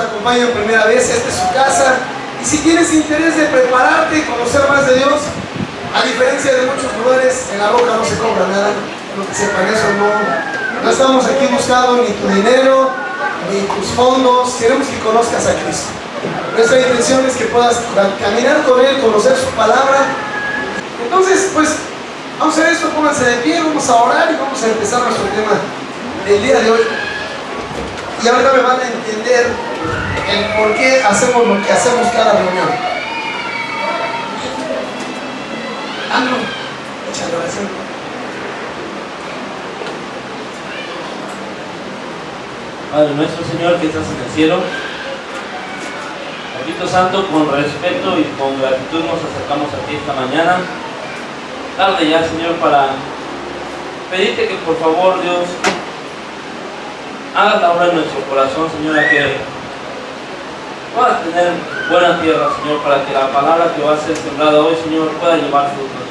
acompañan primera vez, esta es su casa. Y si tienes interés de prepararte y conocer más de Dios, a diferencia de muchos lugares, en La Roca no se cobra nada. Lo que sepan eso, no estamos aquí buscando ni tu dinero, ni tus fondos. Queremos que conozcas a Cristo. Nuestra intención es que puedas caminar con Él, conocer su palabra. Entonces, pues, vamos a hacer esto, pónganse de pie, vamos a orar y vamos a empezar nuestro tema del día de hoy. Y ahorita me van a entender el por qué hacemos lo que hacemos cada reunión. Ando, echa la oración. Padre nuestro, Señor, que estás en el cielo, Papito Santo, con respeto y con gratitud nos acercamos a ti esta mañana, tarde ya, Señor, para pedirte que por favor, Dios, hagas la obra en nuestro corazón, Señor, a que puedas tener buena tierra, Señor, para que la palabra que va a ser sembrada hoy, Señor, pueda llevar fruto.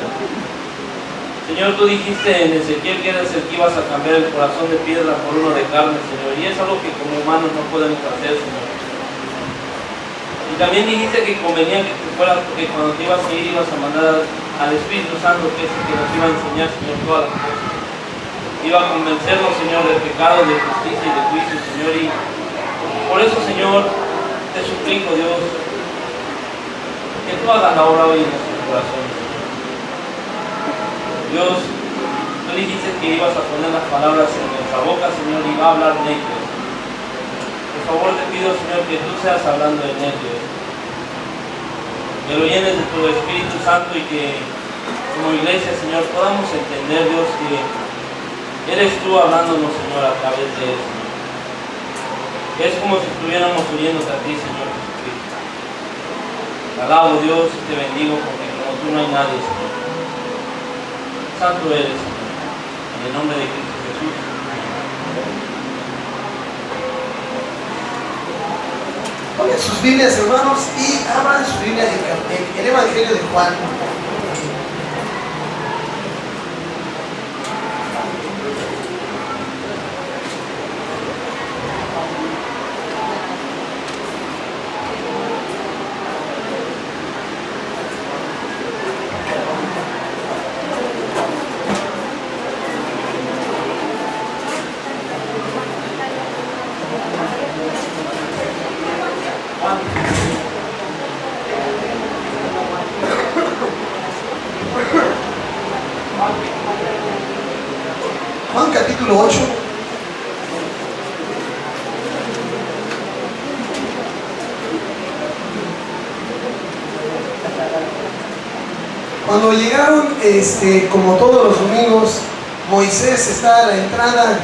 Señor, tú dijiste en Ezequiel que eres el que ibas a cambiar el corazón de piedra por uno de carne, Señor, y es algo que como humanos no podemos hacer, Señor. Y también dijiste que convenía que te fueras, porque cuando te ibas a ir ibas a mandar al Espíritu Santo, que es el que nos iba a enseñar, Señor, todas las cosas. Iba a convencernos, Señor, del pecado, de justicia y de juicio, Señor, y por eso, Señor, te suplico, Dios, que tú hagas la obra hoy en nuestro corazón. Dios, tú dijiste que ibas a poner las palabras en nuestra boca, Señor, y va a hablar en ellos. Por favor, te pido, Señor, que tú seas hablando en ellos. Que lo llenes de tu Espíritu Santo y que, como iglesia, Señor, podamos entender, Dios, que eres tú hablándonos, Señor, a través de eso. Es como si estuviéramos uniéndote a ti, Señor Jesucristo. Te alabo, Dios, y te bendigo, porque como tú no hay nadie, Señor. Santo eres, Señor, en el nombre de Cristo Jesús. Pongan sus Biblias, hermanos, y abran su Biblia en el Evangelio de Juan. Juan capítulo 8. Cuando llegaron, como todos los domingos, Moisés está a la entrada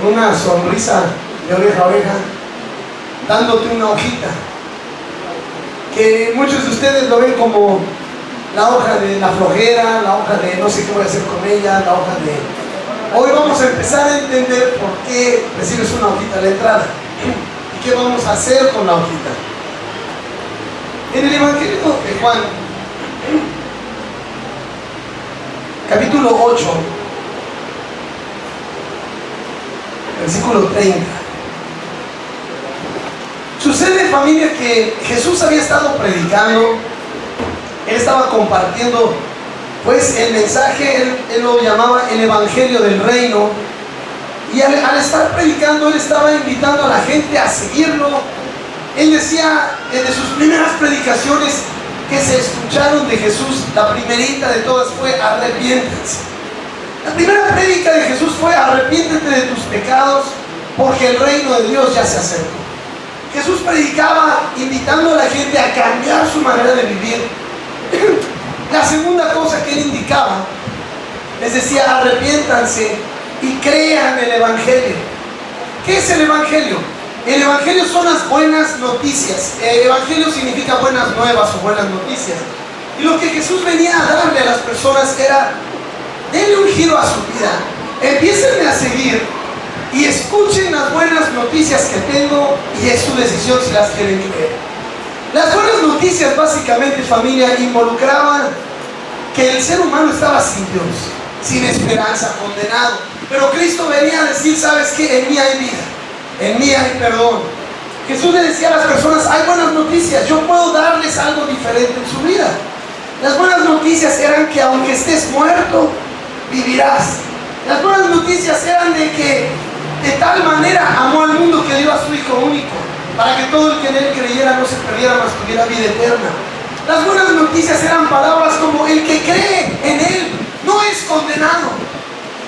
con una sonrisa de oreja a oreja, dándote una hojita, que muchos de ustedes lo ven como la hoja de la flojera, la hoja de no sé qué voy a hacer con ella, la hoja de... Hoy vamos a empezar a entender por qué recibes una hojita a la entrada y qué vamos a hacer con la hojita. En el Evangelio de Juan, capítulo 8, versículo 30. Sucede, familia, que Jesús había estado predicando. Él estaba compartiendo pues el mensaje, él lo llamaba el Evangelio del Reino, y al estar predicando, él estaba invitando a la gente a seguirlo. Él decía, desde sus primeras predicaciones que se escucharon de Jesús, la primerita de todas fue arrepiéntense. La primera prédica de Jesús fue arrepiéntete de tus pecados, porque el reino de Dios ya se acercó. Jesús predicaba invitando a la gente a cambiar su manera de vivir. La segunda cosa que él indicaba, les decía, arrepiéntanse y crean el Evangelio. ¿Qué es el Evangelio? El Evangelio son las buenas noticias. El Evangelio significa buenas nuevas o buenas noticias. Y lo que Jesús venía a darle a las personas era, denle un giro a su vida, empiecen a seguir y escuchen las buenas noticias que tengo, y es su decisión si las quieren creer. Las buenas noticias, básicamente, familia, involucraban que el ser humano estaba sin Dios, sin esperanza, condenado. Pero Cristo venía a decir, ¿sabes qué? En mí hay vida, en mí hay perdón, Jesús le decía a las personas, hay buenas noticias, yo puedo darles algo diferente en su vida. Las buenas noticias eran que aunque estés muerto, vivirás. Las buenas noticias eran de que de tal manera amó al mundo que dio a su Hijo único, para que todo el que en Él creyera no se perdiera, mas tuviera vida eterna. Las buenas noticias eran palabras como el que cree en Él no es condenado.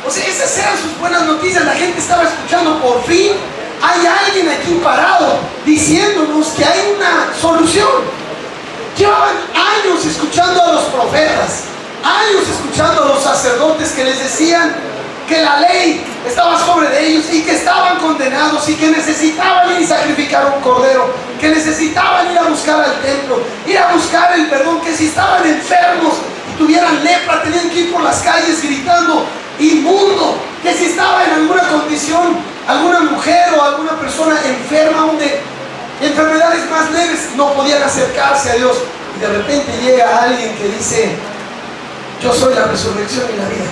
O sea, esas eran sus buenas noticias. La gente estaba escuchando, por fin hay alguien aquí parado diciéndonos que hay una solución. Llevaban años escuchando a los profetas, años escuchando a los sacerdotes que les decían que la ley estaba sobre de ellos y que estaban condenados y que necesitaban ir y sacrificar un cordero, que necesitaban ir a buscar al templo, ir a buscar el perdón, que si estaban enfermos y tuvieran lepra tenían que ir por las calles gritando inmundo, que si estaba en alguna condición, alguna mujer o alguna persona enferma, donde enfermedades más leves no podían acercarse a Dios, y de repente llega alguien que dice, yo soy la resurrección y la vida,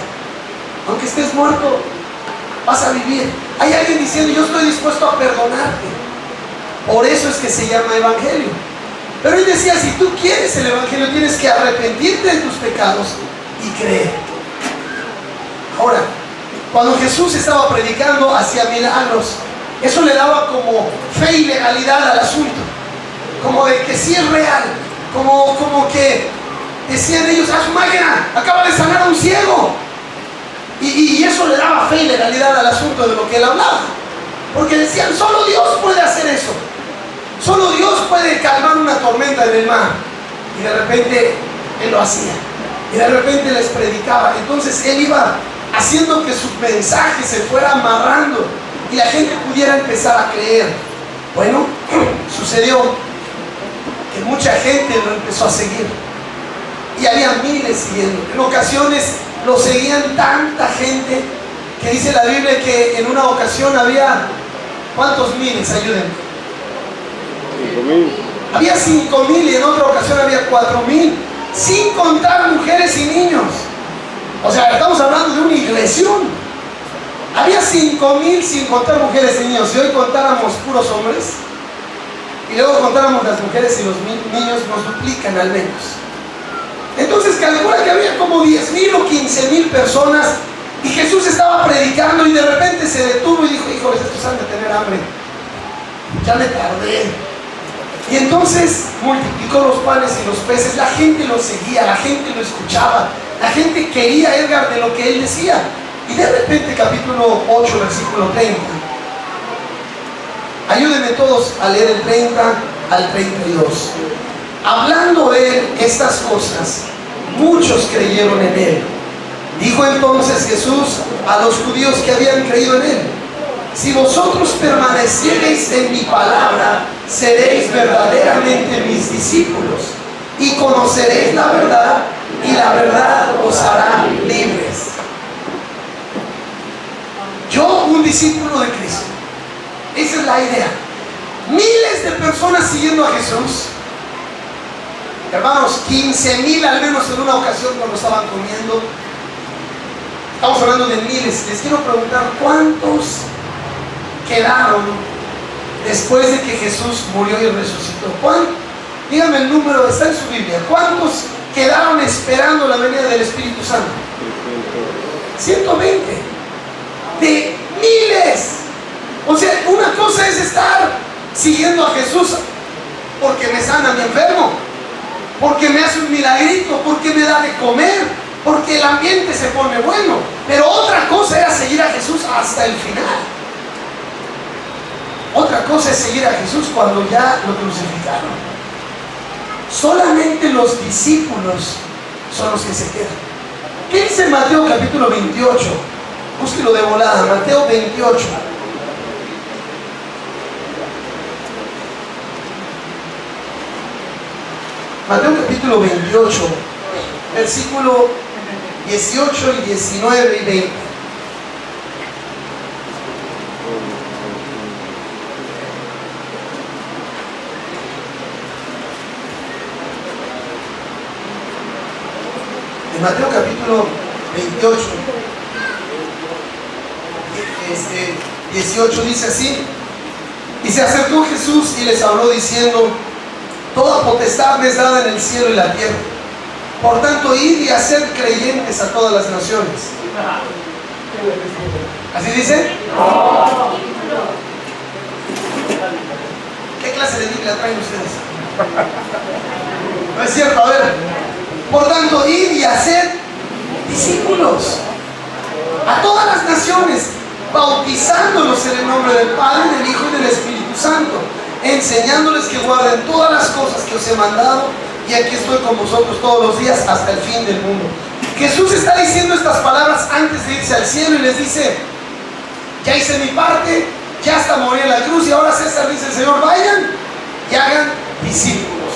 aunque estés muerto vas a vivir. Hay alguien diciendo, yo estoy dispuesto a perdonarte. Por eso es que se llama evangelio. Pero él decía, si tú quieres el evangelio tienes que arrepentirte de tus pecados y creer. Ahora, cuando Jesús estaba predicando hacía milagros, eso le daba como fe y legalidad al asunto, como de que sí es real, como que decían ellos, a su máquina acaba de sanar a un ciego, y eso le daba fe y legalidad al asunto de lo que él hablaba, porque decían, solo Dios puede hacer eso, solo Dios puede calmar una tormenta en el mar. Y de repente él lo hacía, y de repente les predicaba. Entonces él iba haciendo que su mensaje se fuera amarrando y la gente pudiera empezar a creer. Bueno, sucedió que mucha gente lo empezó a seguir y había miles siguiendo. En ocasiones lo seguían tanta gente que dice la Biblia que en una ocasión había, ¿cuántos miles? Ayúdenme. 5,000. Había 5,000 y en otra ocasión había 4,000, sin contar mujeres y niños. O sea, estamos hablando de una iglesión. Había 5,000 sin contar mujeres y niños. Si hoy contáramos puros hombres y luego contáramos las mujeres y los niños, nos duplican al menos. Entonces calcula que había como 10,000 o 15,000 personas y Jesús estaba predicando y de repente se detuvo y dijo, híjoles, estos han de tener hambre, ya me tardé. Y entonces multiplicó los panes y los peces. La gente lo seguía, la gente lo escuchaba, la gente quería, Edgar, de lo que él decía. Y de repente, capítulo 8, versículo 30. Ayúdenme todos a leer el 30 al 32. Hablando él estas cosas, muchos creyeron en él. Dijo entonces Jesús a los judíos que habían creído en él, si vosotros permaneciereis en mi palabra, seréis verdaderamente mis discípulos y conoceréis la verdad, y la verdad os hará libres. Yo, un discípulo de Cristo, esa es la idea. Miles de personas siguiendo a Jesús. Hermanos, 15,000 al menos en una ocasión cuando estaban comiendo. Estamos hablando de miles. Les quiero preguntar, ¿cuántos quedaron después de que Jesús murió y resucitó? Dígame el número, está en su Biblia. ¿Cuántos quedaron esperando la venida del Espíritu Santo? 120. De miles. O sea, una cosa es estar siguiendo a Jesús porque me sana mi enfermo, porque me hace un milagrito, porque me da de comer, porque el ambiente se pone bueno. Pero otra cosa era seguir a Jesús hasta el final. Otra cosa es seguir a Jesús cuando ya lo crucificaron. Solamente los discípulos son los que se quedan. ¿Qué dice Mateo capítulo 28? Búsquelo de volada, Mateo 28. Mateo capítulo 28, versículo 18 y 19 y 20. En Mateo capítulo 28, 18 dice así: Y se acercó Jesús y les habló diciendo: toda potestad me es dada en el cielo y la tierra. Por tanto, id y haced creyentes a todas las naciones. ¿Así dice? ¿Qué clase de Biblia traen ustedes? No es cierto, a ver. Por tanto, id y haced discípulos a todas las naciones, bautizándolos en el nombre del Padre, del Hijo y del Espíritu Santo, enseñándoles que guarden todas las cosas que os he mandado, y aquí estoy con vosotros todos los días hasta el fin del mundo. Jesús está diciendo estas palabras antes de irse al cielo y les dice: ya hice mi parte, ya hasta morí en la cruz, y ahora César dice el Señor: vayan y hagan discípulos.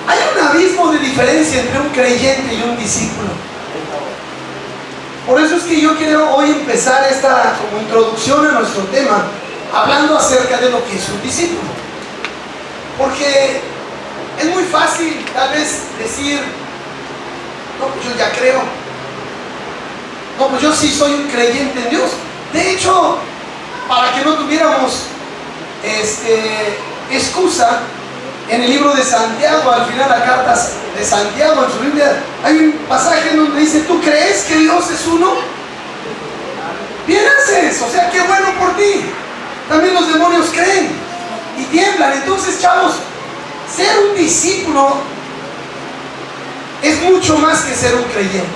Hay un abismo de diferencia entre un creyente y un discípulo. Por eso es que yo quiero hoy empezar esta como introducción a nuestro tema, hablando acerca de lo que es un discípulo. Porque es muy fácil tal vez decir: no, pues yo ya creo, no, pues yo sí soy un creyente en Dios. De hecho, para que no tuviéramos excusa, en el libro de Santiago, al final la carta de Santiago en su Biblia, hay un pasaje en donde dice: ¿tú crees que Dios es uno? Bien haces, o sea, qué bueno por ti. También los demonios creen y tiemblan. Entonces, chavos, ser un discípulo es mucho más que ser un creyente.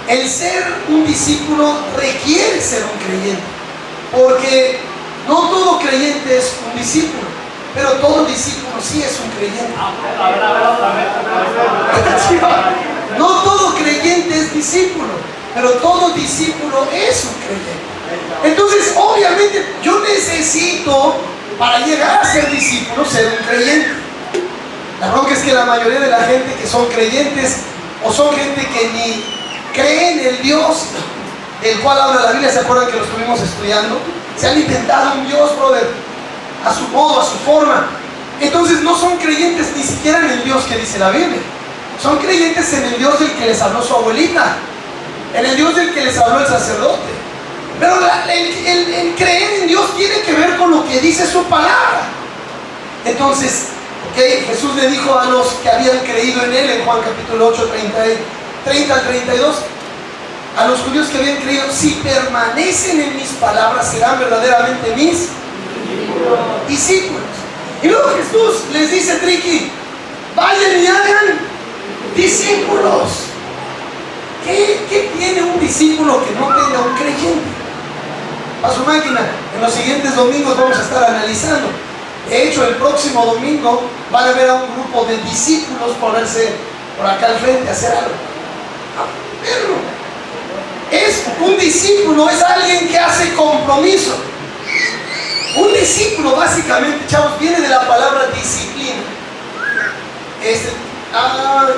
El ser un discípulo requiere ser un creyente, porque no todo creyente es un discípulo, pero todo discípulo sí es un creyente. No todo creyente es discípulo, pero todo discípulo es un creyente. Entonces, obviamente, yo necesito, para llegar a ser discípulo, ser un creyente. La bronca es que la mayoría de la gente que son creyentes, o son gente que ni cree en el Dios del cual habla la Biblia. ¿Se acuerdan que lo estuvimos estudiando? Se han inventado un Dios, brother, a su modo, a su forma. Entonces no son creyentes ni siquiera en el Dios que dice la Biblia. Son creyentes en el Dios del que les habló su abuelita, en el Dios del que les habló el sacerdote. Pero el creer en Dios tiene que ver con lo que dice su palabra. Entonces, Jesús le dijo a los que habían creído en él en Juan capítulo 8, 30 al 32, a los judíos que habían creído: si permanecen en mis palabras, serán verdaderamente mis discípulos. Y luego Jesús les dice, triqui: vayan y hagan discípulos. ¿Qué tiene un discípulo que no tenga un creyente? A su máquina, en los siguientes domingos vamos a estar analizando. De hecho, el próximo domingo van a ver a un grupo de discípulos ponerse por acá al frente a hacer algo. A verlo. Un discípulo es alguien que hace compromiso. Un discípulo, básicamente, chavos, viene de la palabra disciplina.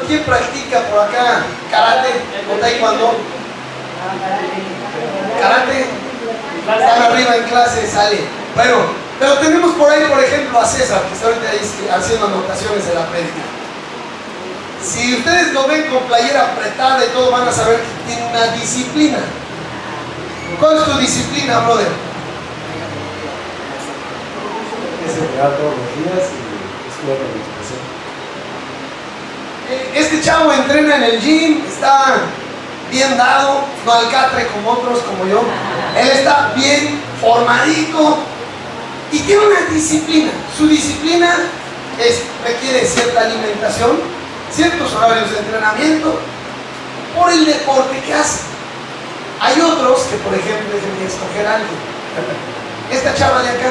¿Quién practica por acá karate o taekwondo? Karate. Están arriba en clase, sale. Bueno, pero tenemos por ahí, por ejemplo, a César, que está ahorita ahí haciendo anotaciones de la prédica. Si ustedes lo ven con playera apretada y todo, van a saber que tiene una disciplina. ¿Cuál es tu disciplina, brother? Es entrenar todos los días y estudiar la meditación. Este chavo entrena en el gym, está bien dado, no al catre como otros, como yo. Él está bien formadito y tiene una disciplina. Su disciplina requiere cierta alimentación, ciertos horarios de entrenamiento, por el deporte que hace. Hay otros que, por ejemplo, déjenme escoger a alguien. Esta chava de acá,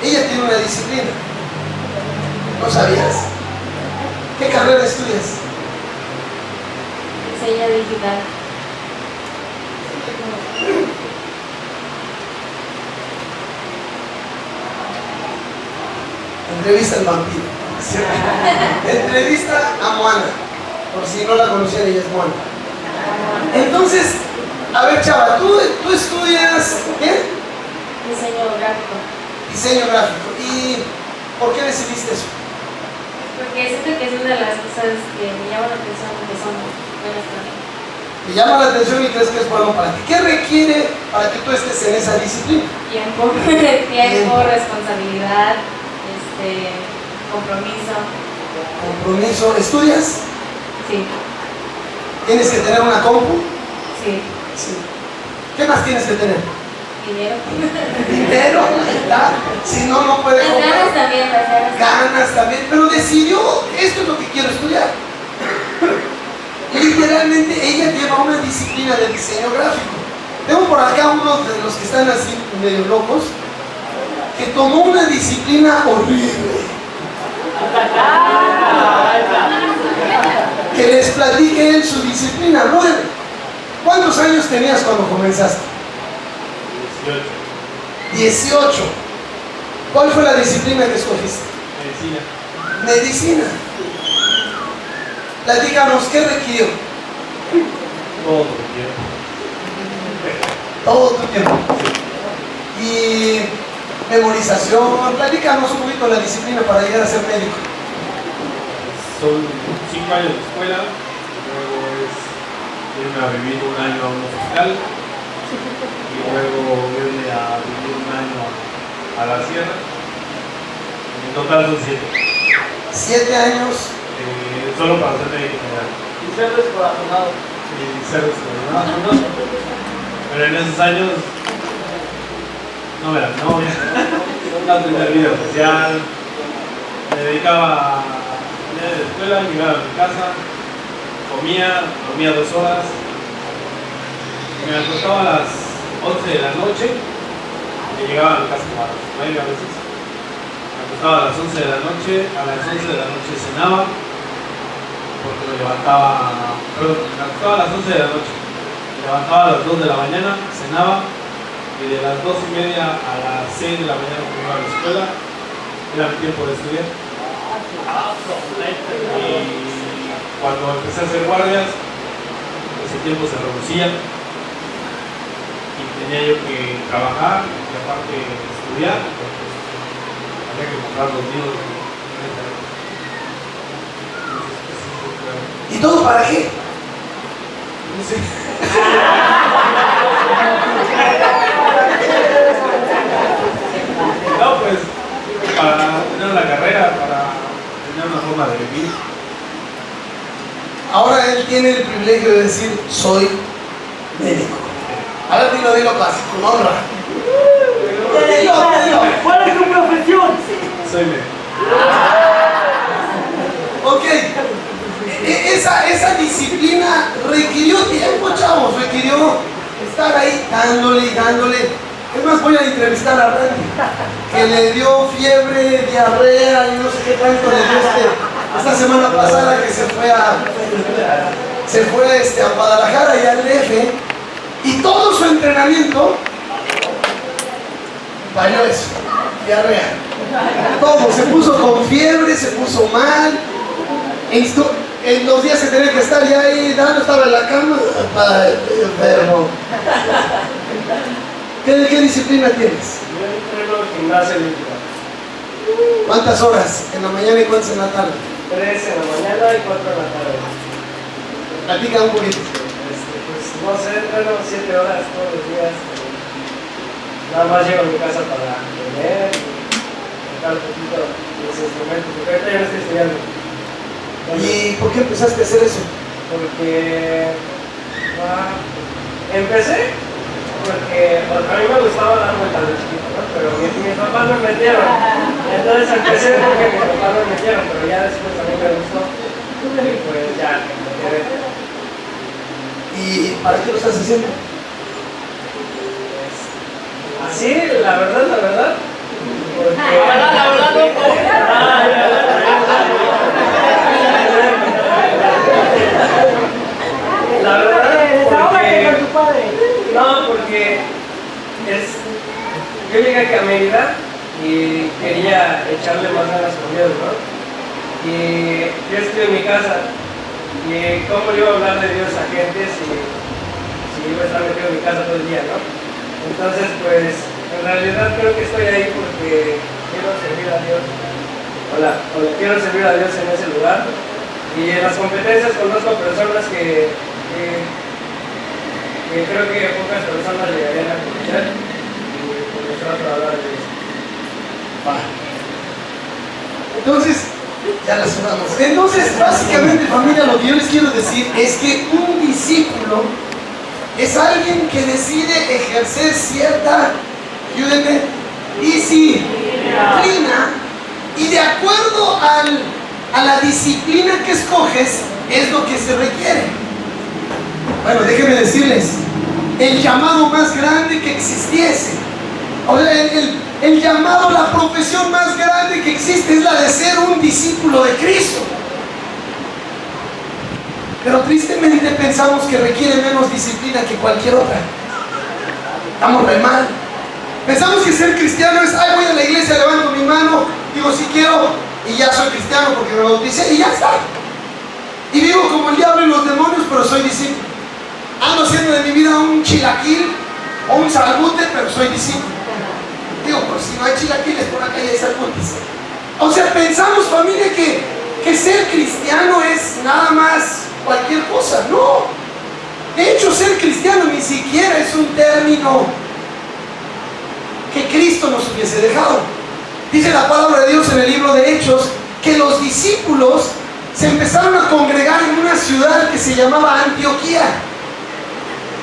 ella tiene una disciplina. ¿No sabías? ¿Qué carrera estudias? Diseño digital. Entrevista al vampiro. Entrevista a Moana. Por si no la conocían, ella es Moana. Entonces, a ver, chava, tú estudias ¿qué? Diseño gráfico. Diseño gráfico. ¿Y por qué decidiste eso? Porque siento que es una de las cosas que me llaman la atención porque son buenas para mí. te llama la atención y crees que es bueno para ti. ¿Qué requiere para que tú estés en esa disciplina? Tiempo, tiempo, responsabilidad, compromiso. Compromiso. ¿Estudias? Sí, ¿Tienes que tener una compu? sí. Sí. ¿Qué más tienes que tener? Dinero. Dinero, ¿verdad? Si no, no puede Las comprar. ganas también, las ganas. Ganas también, pero decidió, esto es lo que quiero estudiar. Literalmente ella lleva una disciplina de diseño gráfico. Tengo por acá uno de los que están así medio locos, que tomó una disciplina horrible. Que les platique él su disciplina. Brother, ¿cuántos años tenías cuando comenzaste? 18. ¿Cuál fue la disciplina que escogiste? Medicina. Platícanos, ¿qué requirió? Todo tu tiempo. Y memorización. Platícanos un poquito la disciplina para llegar a ser médico. Son 5 años de escuela, luego es irme a vivir un año a un hospital y luego irme a vivir un año a la sierra. En total son 7. 7 años. Solo para ser médico general. Y ser descorazonado. Y ser descorazonado. Pero en esos años no era novia, no tenía vida social, me dedicaba a ir a la escuela, llegaba a mi casa, dormía 2 horas, me acostaba a las 11 de la noche y llegaba a mi casa como a las 9 a veces. Me acostaba a las 11 de la noche, a las 11 de la noche cenaba, porque me acostaba a las 11 de la noche, me levantaba a las 2 de la mañana, cenaba, y de las 2:30 a las 6 de la mañana que iba a la escuela, era mi tiempo de estudiar. Y cuando empecé a hacer guardias, ese tiempo se reducía y tenía yo que trabajar y aparte estudiar, porque había que comprar los libros. ¿Y todo para qué? No sé. No, pues para tener una carrera, para tener una forma de vivir. Ahora él tiene el privilegio de decir, soy médico. A ver, dilo casi, con honra. Dilo. ¿Cuál es tu profesión? Soy médico. Ok. Esa disciplina requirió tiempo, chavos. Requirió estar ahí dándole. Es más, voy a entrevistar a Randy, que le dio fiebre, diarrea y no sé qué tanto le dio esta semana pasada que se fue a Guadalajara y al DF, y todo su entrenamiento valió eso, diarrea. Todo, se puso con fiebre, se puso mal. En 2 días se tenía que estar ya ahí, dando, estaba en la cama. Ay, estoy enfermo. ¿Qué disciplina tienes? Yo entreno gimnasia olímpica. ¿Cuántas horas? ¿En la mañana y cuántas en la tarde? 3 en la mañana y 4 en la tarde. Platica un poquito. Pues no sé, entreno 7 horas todos los días. Nada más llego a mi casa para comer y tocar un poquito los instrumentos, porque ahorita ya no estoy estudiando. ¿Y por qué empezaste a hacer eso? Porque empecé porque a mí me gustaba dar vueltas de chiquito, ¿no? Pero mis papás me metieron. Entonces empecé porque mis papás me metieron, pero ya después a mí me gustó. Y pues ya me quedé. ¿Y para qué lo estás haciendo? Así, la verdad. Porque... La verdad, porque yo llegué aquí a Mérida y quería echarle más ganas con Dios, ¿no? Y yo estoy en mi casa y cómo le iba a hablar de Dios a gente si iba a estar metido en mi casa todo el día, ¿no? Entonces, pues, en realidad creo que estoy ahí porque quiero servir a Dios. Quiero servir a Dios en ese lugar. Y en las competencias conozco personas que creo que pocas personas llegarían a conocer y pues les trato de hablar de eso. Entonces, ya la cerramos. Entonces, básicamente, familia, lo que yo les quiero decir es que un discípulo es alguien que decide ejercer cierta, ayúdenme, disciplina, y de acuerdo a la disciplina que escoges es lo que se requiere. Bueno, déjenme decirles, el llamado más grande que existiese, o sea, el llamado, la profesión más grande que existe es la de ser un discípulo de Cristo. Pero tristemente pensamos que requiere menos disciplina que cualquier otra. Estamos re mal. Pensamos que ser cristiano es, ay, voy a la iglesia, levanto mi mano, digo si quiero y ya soy cristiano porque me bauticé y ya está. Y vivo como el diablo y los demonios, pero soy discípulo. Ando haciendo de mi vida un chilaquil o un salbute, pero soy discípulo. Digo, pues si no hay chilaquiles por acá ya hay salbutes. O sea, pensamos, familia, que ser cristiano es nada más cualquier cosa. No. De hecho, ser cristiano ni siquiera es un término que Cristo nos hubiese dejado. Dice la palabra de Dios en el libro de Hechos que los discípulos se empezaron a congregar en una ciudad que se llamaba Antioquía,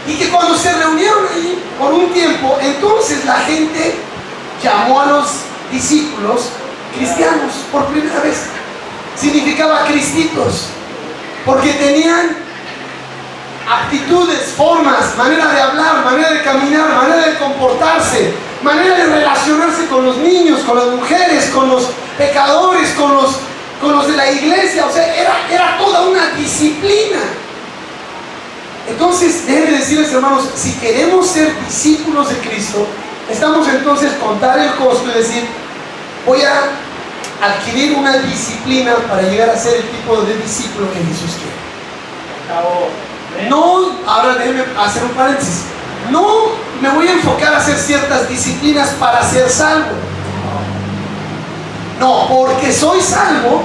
y que cuando se reunieron allí por un tiempo, entonces la gente llamó a los discípulos cristianos por primera vez. Significaba cristitos, porque tenían aptitudes, formas, manera de hablar, manera de caminar, manera de comportarse, manera de relacionarse con los niños, con las mujeres, con los pecadores, con los de la iglesia. O sea, era toda una disciplina. Entonces, déjenme decirles, hermanos, si queremos ser discípulos de Cristo, necesitamos entonces contar el costo y decir, voy a adquirir una disciplina para llegar a ser el tipo de discípulo que Jesús quiere. No, ahora déjenme hacer un paréntesis. No me voy a enfocar a hacer ciertas disciplinas para ser salvo. No, porque soy salvo,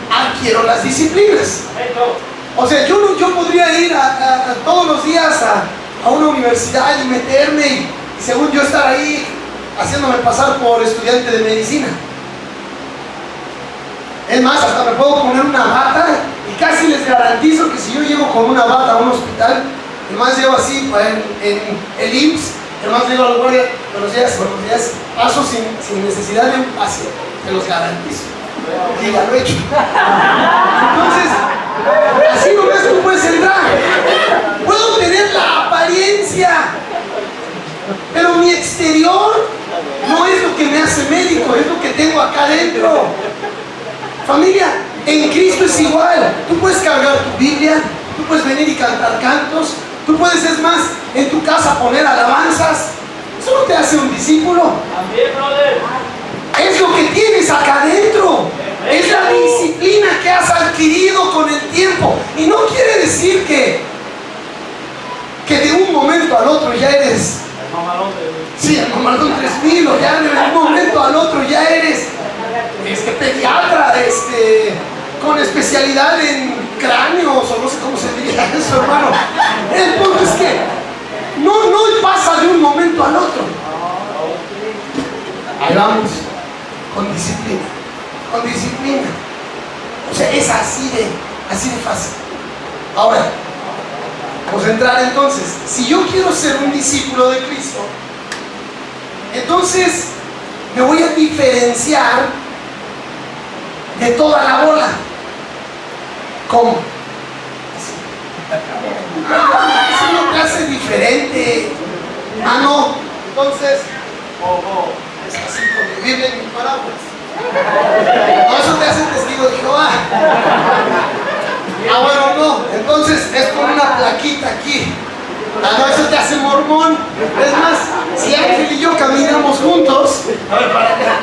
adquiero las disciplinas. O sea, yo podría ir todos los días a una universidad y meterme y según yo estar ahí haciéndome pasar por estudiante de medicina. Es más, hasta me puedo poner una bata y casi les garantizo que si yo llego con una bata a un hospital, además llevo así en el IMSS, además digo al guardia, buenos días, paso sin necesidad de un pase, te los garantizo, porque ya lo he hecho. Entonces, así nomás tú puedes entrar. Puedo tener la apariencia, pero mi exterior no es lo que me hace médico, es lo que tengo acá adentro. Familia, en Cristo es igual. Tú puedes cargar tu Biblia, tú puedes venir y cantar cantos, tú puedes, es más, en tu casa poner alabanzas. Eso no te hace un discípulo. También, brother. Es lo que tienes acá adentro. Es la disciplina que has adquirido con el tiempo. Y no quiere decir que de un momento al otro ya eres... Sí, el mamalón 3000, o ya de un momento al otro ya eres pediatra, con especialidad en cráneos, o no sé cómo se diría eso, hermano. El punto es que no pasa de un momento al otro. Ahí vamos, con disciplina. Con disciplina. O sea, es así de fácil. Ahora, vamos a entrar entonces. Si yo quiero ser un discípulo de Cristo, entonces me voy a diferenciar de toda la bola. ¿Cómo? Eso no te hace diferente. Ah, no. Entonces, es así con mi Biblia y mis parábolas. No, eso te hace testigo de Jehová. Ah, bueno, no. Entonces es con una plaquita aquí. Ah, no, eso te hace mormón. Es más, si Ángel y yo caminamos juntos. A ver, para acá.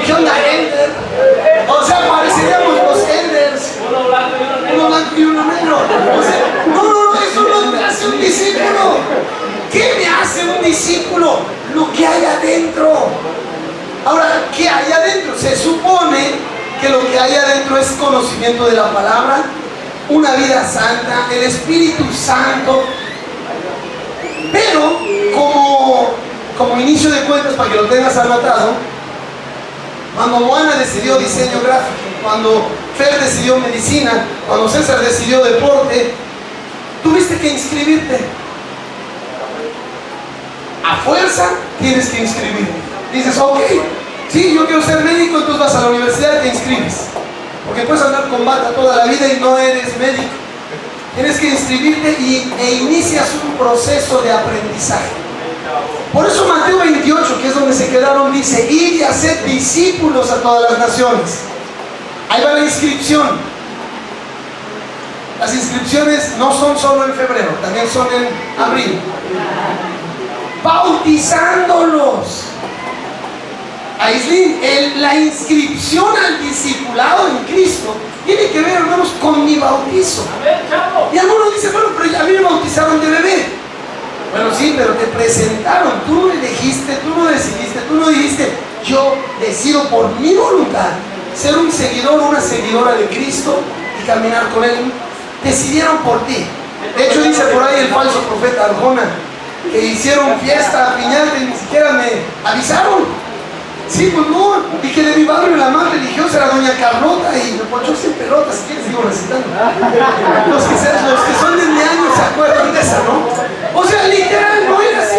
¿Qué onda, Ender? O sea, pareceríamos los Enders. Uno blanco y uno negro. O sea, no, eso no te hace un discípulo. ¿Qué me hace un discípulo? Lo que hay adentro. Ahora, ¿qué hay adentro? Se supone que lo que hay adentro es conocimiento de la palabra, una vida santa, el Espíritu Santo. Pero como inicio de cuentas, para que lo tengas anotado, cuando Moana decidió diseño gráfico, cuando Fer decidió medicina, cuando César decidió deporte, tuviste que inscribirte. A fuerza tienes que inscribirte. Dices, ok, sí, yo quiero ser médico, entonces vas a la universidad y te inscribes. Porque puedes andar con bata toda la vida y no eres médico. Tienes que inscribirte e inicias un proceso de aprendizaje. Por eso Mateo 28, que es donde se quedaron, dice: id y haced discípulos a todas las naciones. Ahí va la inscripción. Las inscripciones no son solo en febrero, también son en abril. Bautizándolos. Aislinn, la inscripción al discipulado en Cristo tiene que ver, hermanos, con mi bautizo. Y algunos dicen, bueno, pero a mí me bautizaron de bebé. Bueno, sí, pero te presentaron, tú no elegiste, tú no decidiste, tú no dijiste, yo decido por mi voluntad ser un seguidor o una seguidora de Cristo y caminar con Él. Decidieron por ti. De hecho, dice por ahí el falso profeta Arjona que hicieron fiesta, piñata y ni siquiera me avisaron. Sí, pues no, y que de mi barrio la más religiosa era doña Carlota y me ponchó sin pelotas, si quieres sigo recitando. Los que son de mi año se acuerdan de esa, ¿no? O sea, literal, no era así.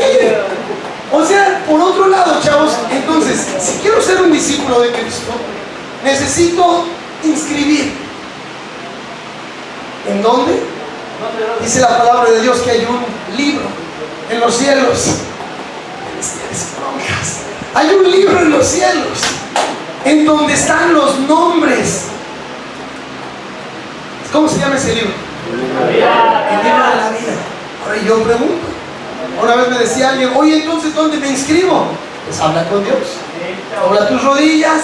O sea, por otro lado, chavos, entonces, si quiero ser un discípulo de Cristo, necesito inscribir. ¿En dónde? Dice la palabra de Dios que hay un libro en los cielos. Hay un libro en los cielos en donde están los nombres. ¿Cómo se llama ese libro? El libro de la vida. Ahora yo pregunto. Una vez me decía alguien, oye, entonces ¿dónde me inscribo? Pues habla con Dios. Dobla tus rodillas.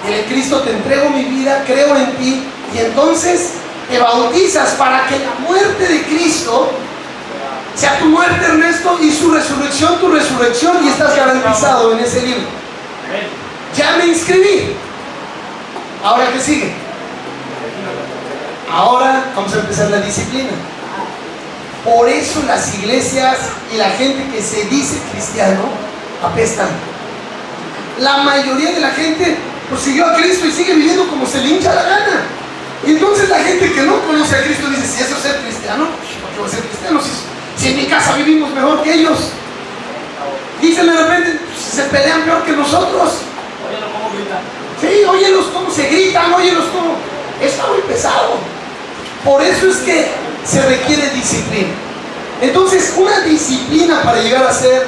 En Cristo te entrego mi vida, creo en ti. Y entonces te bautizas para que la muerte de Cristo sea tu muerte, Ernesto, y su resurrección, tu resurrección, y estás garantizado en ese libro. Ya me inscribí. ¿Ahora qué sigue? Ahora vamos a empezar la disciplina. Por eso las iglesias y la gente que se dice cristiano apestan. La mayoría de la gente pues siguió a Cristo y sigue viviendo como se le hincha la gana. Y entonces la gente que no conoce a Cristo dice, si eso es ser cristiano, ¿por qué voy a ser cristiano? Si en mi casa vivimos mejor que ellos. Dicen de repente, se pelean peor que nosotros. Óyelo cómo gritan. Sí, óyelos cómo se gritan, óyelos cómo... Está muy pesado. Por eso es que se requiere disciplina. Entonces, una disciplina para llegar a ser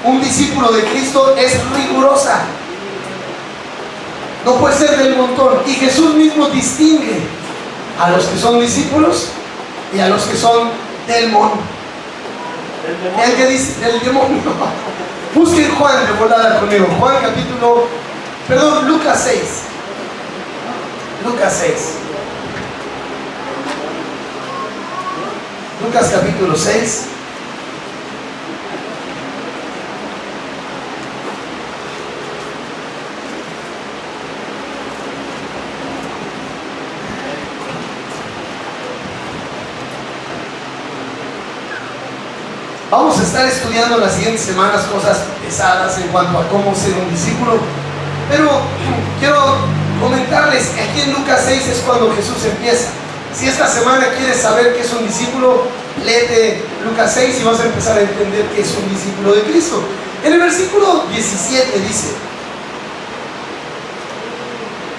un discípulo de Cristo es rigurosa. No puede ser del montón. Y Jesús mismo distingue a los que son discípulos y a los que son del mono. El que dice del demonio. Busquen Juan de volada conmigo. Lucas 6. Lucas 6. Lucas capítulo 6. Vamos a estar estudiando las siguientes semanas cosas pesadas en cuanto a cómo ser un discípulo, pero quiero comentarles que aquí en Lucas 6 es cuando Jesús empieza. Si esta semana quieres saber qué es un discípulo, léete Lucas 6 y vas a empezar a entender qué es un discípulo de Cristo. En el versículo 17 dice: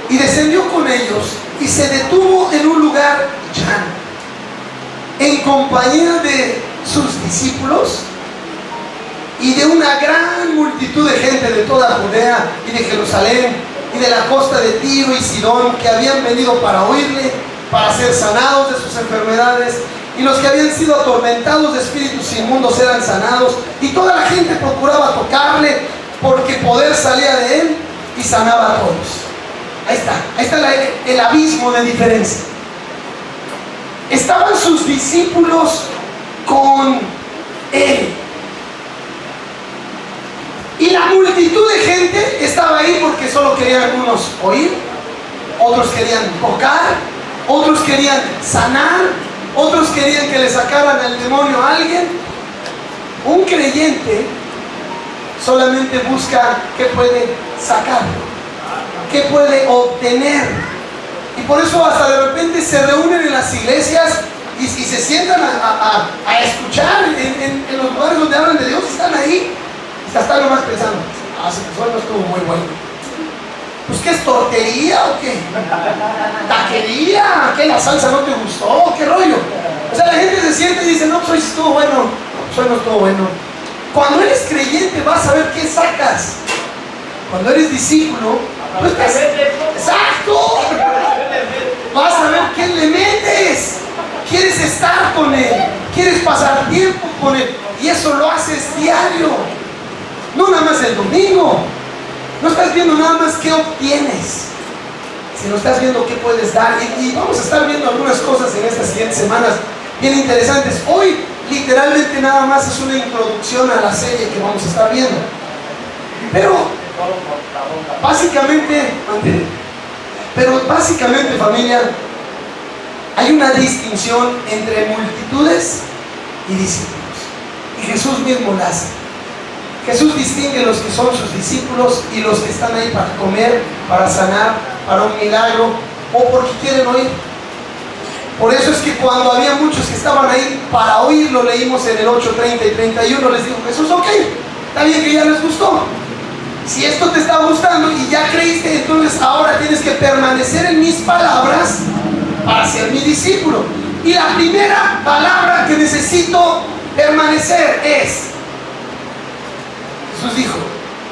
y descendió con ellos y se detuvo en un lugar llano, en compañía de sus discípulos y de una gran multitud de gente de toda Judea y de Jerusalén y de la costa de Tiro y Sidón, que habían venido para oírle, para ser sanados de sus enfermedades, y los que habían sido atormentados de espíritus inmundos eran sanados, y toda la gente procuraba tocarle, porque poder salía de él y sanaba a todos. Ahí está el abismo de diferencia. Estaban sus discípulos con él, y la multitud de gente estaba ahí porque solo querían algunos oír, otros querían tocar, otros querían sanar, otros querían que le sacaran el demonio a alguien. Un creyente solamente busca qué puede sacar, qué puede obtener. Y por eso hasta de repente se reúnen en las iglesias y se sientan a escuchar en los lugares donde hablan de Dios. Están ahí y están nomás pensando, ese episodio no estuvo muy bueno. Pues ¿qué es tortería o qué? ¿Taquería? ¿Qué la salsa no te gustó? ¿Qué rollo? O sea, la gente se siente y dice, no, pues hoy sí estuvo bueno, pues hoy no estuvo bueno. Cuando eres creyente vas a ver qué sacas. Cuando eres discípulo, pues ¡exacto! Vas a ver qué le metes. Quieres estar con Él, quieres pasar tiempo con Él, y eso lo haces diario, no nada más el domingo. No estás viendo nada más qué obtienes, sino estás viendo qué puedes dar. Y vamos a estar viendo algunas cosas en estas siguientes semanas bien interesantes. Hoy literalmente nada más es una introducción a la serie que vamos a estar viendo, pero básicamente familia, hay una distinción entre multitudes y discípulos, y Jesús mismo la hace. Jesús distingue los que son sus discípulos y los que están ahí para comer, para sanar, para un milagro o porque quieren oír. Por eso es que cuando había muchos que estaban ahí para oír, lo leímos en el 8:30 y 31, les dijo Jesús, ok, está bien que ya les gustó. Si esto te está gustando y ya creíste, entonces ahora tienes que permanecer en mis palabras para ser mi discípulo. Y la primera palabra que necesito permanecer es, Jesús dijo,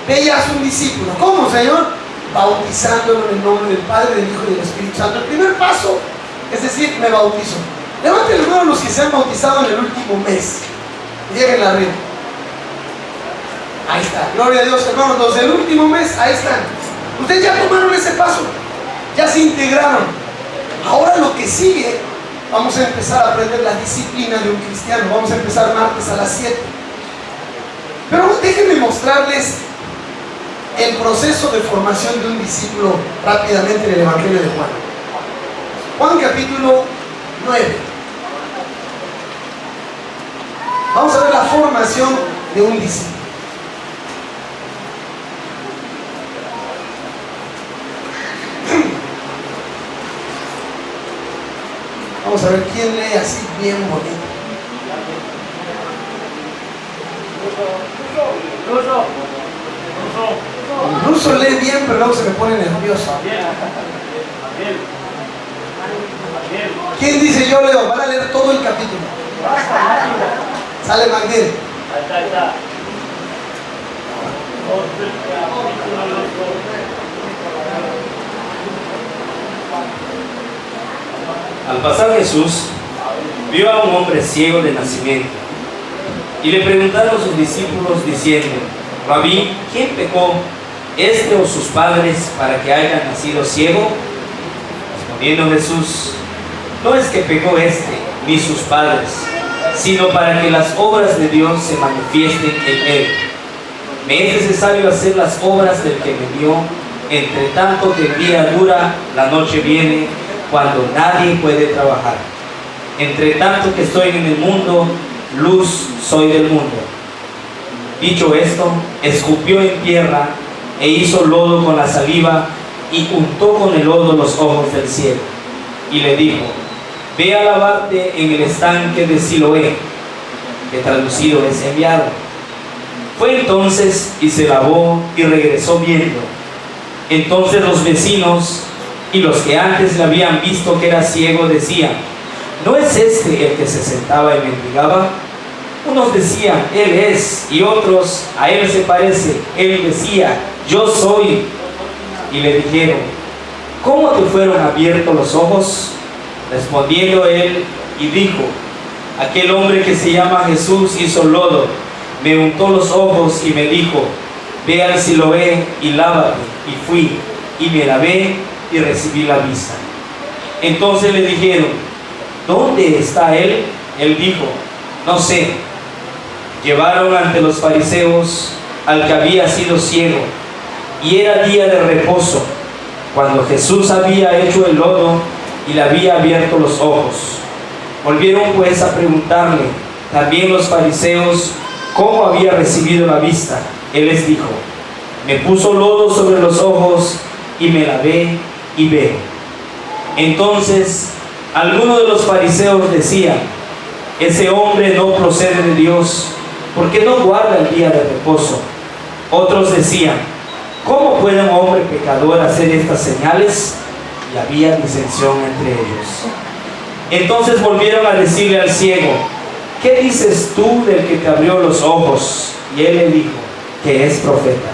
ve y haz un discípulo. ¿Cómo, Señor? Bautizándolo en el nombre del Padre, del Hijo y del Espíritu Santo. El primer paso es decir, me bautizo. Levanten la mano los que se han bautizado en el último mes. Lleguen arriba. Ahí está, gloria a Dios, hermanos. Los del último mes, ahí están. Ustedes ya tomaron ese paso, ya se integraron. Ahora lo que sigue, vamos a empezar a aprender la disciplina de un cristiano. Vamos a empezar martes a las 7. Pero déjenme mostrarles el proceso de formación de un discípulo rápidamente en el Evangelio de Juan. Juan capítulo 9. Vamos a ver la formación de un discípulo. Vamos a ver quién lee así bien bonito. Ruso lee bien, pero luego se me pone nervioso. ¿Quién dice yo leo? Van a leer todo el capítulo. Sale Magdiel. Ahí está. Al pasar Jesús, vio a un hombre ciego de nacimiento, y le preguntaron sus discípulos diciendo, Rabí, ¿quién pecó, este o sus padres, para que haya nacido ciego? Respondiendo Jesús, no es que pecó este, ni sus padres, sino para que las obras de Dios se manifiesten en él. Me es necesario hacer las obras del que me dio, entre tanto que el día dura, la noche viene, cuando nadie puede trabajar. Entre tanto que estoy en el mundo, luz soy del mundo. Dicho esto, escupió en tierra e hizo lodo con la saliva y untó con el lodo los ojos del ciego. Y le dijo, ve a lavarte en el estanque de Siloé, que traducido es enviado. Fue entonces y se lavó y regresó viendo. Entonces los vecinos y los que antes le habían visto que era ciego decían, ¿no es este el que se sentaba y mendigaba? Unos decían, él es, y otros, a él se parece. Él decía, yo soy. Y le dijeron, ¿cómo te fueron abiertos los ojos? Respondiendo él y dijo, aquel hombre que se llama Jesús hizo lodo, me untó los ojos y me dijo, ve al Siloé y lávate. Y fui, y me lavé y recibí la vista. Entonces le dijeron, ¿dónde está él? Él dijo, no sé. Llevaron ante los fariseos al que había sido ciego, y era día de reposo, cuando Jesús había hecho el lodo y le había abierto los ojos. Volvieron pues a preguntarle también los fariseos cómo había recibido la vista. Él les dijo: me puso lodo sobre los ojos y me lavé y veo. Entonces algunos de los fariseos decían: ese hombre no procede de Dios, porque no guarda el día de reposo. Otros decían: ¿cómo puede un hombre pecador hacer estas señales? Y había disensión entre ellos. Entonces volvieron a decirle al ciego: ¿qué dices tú del que te abrió los ojos? Y él le dijo que es profeta.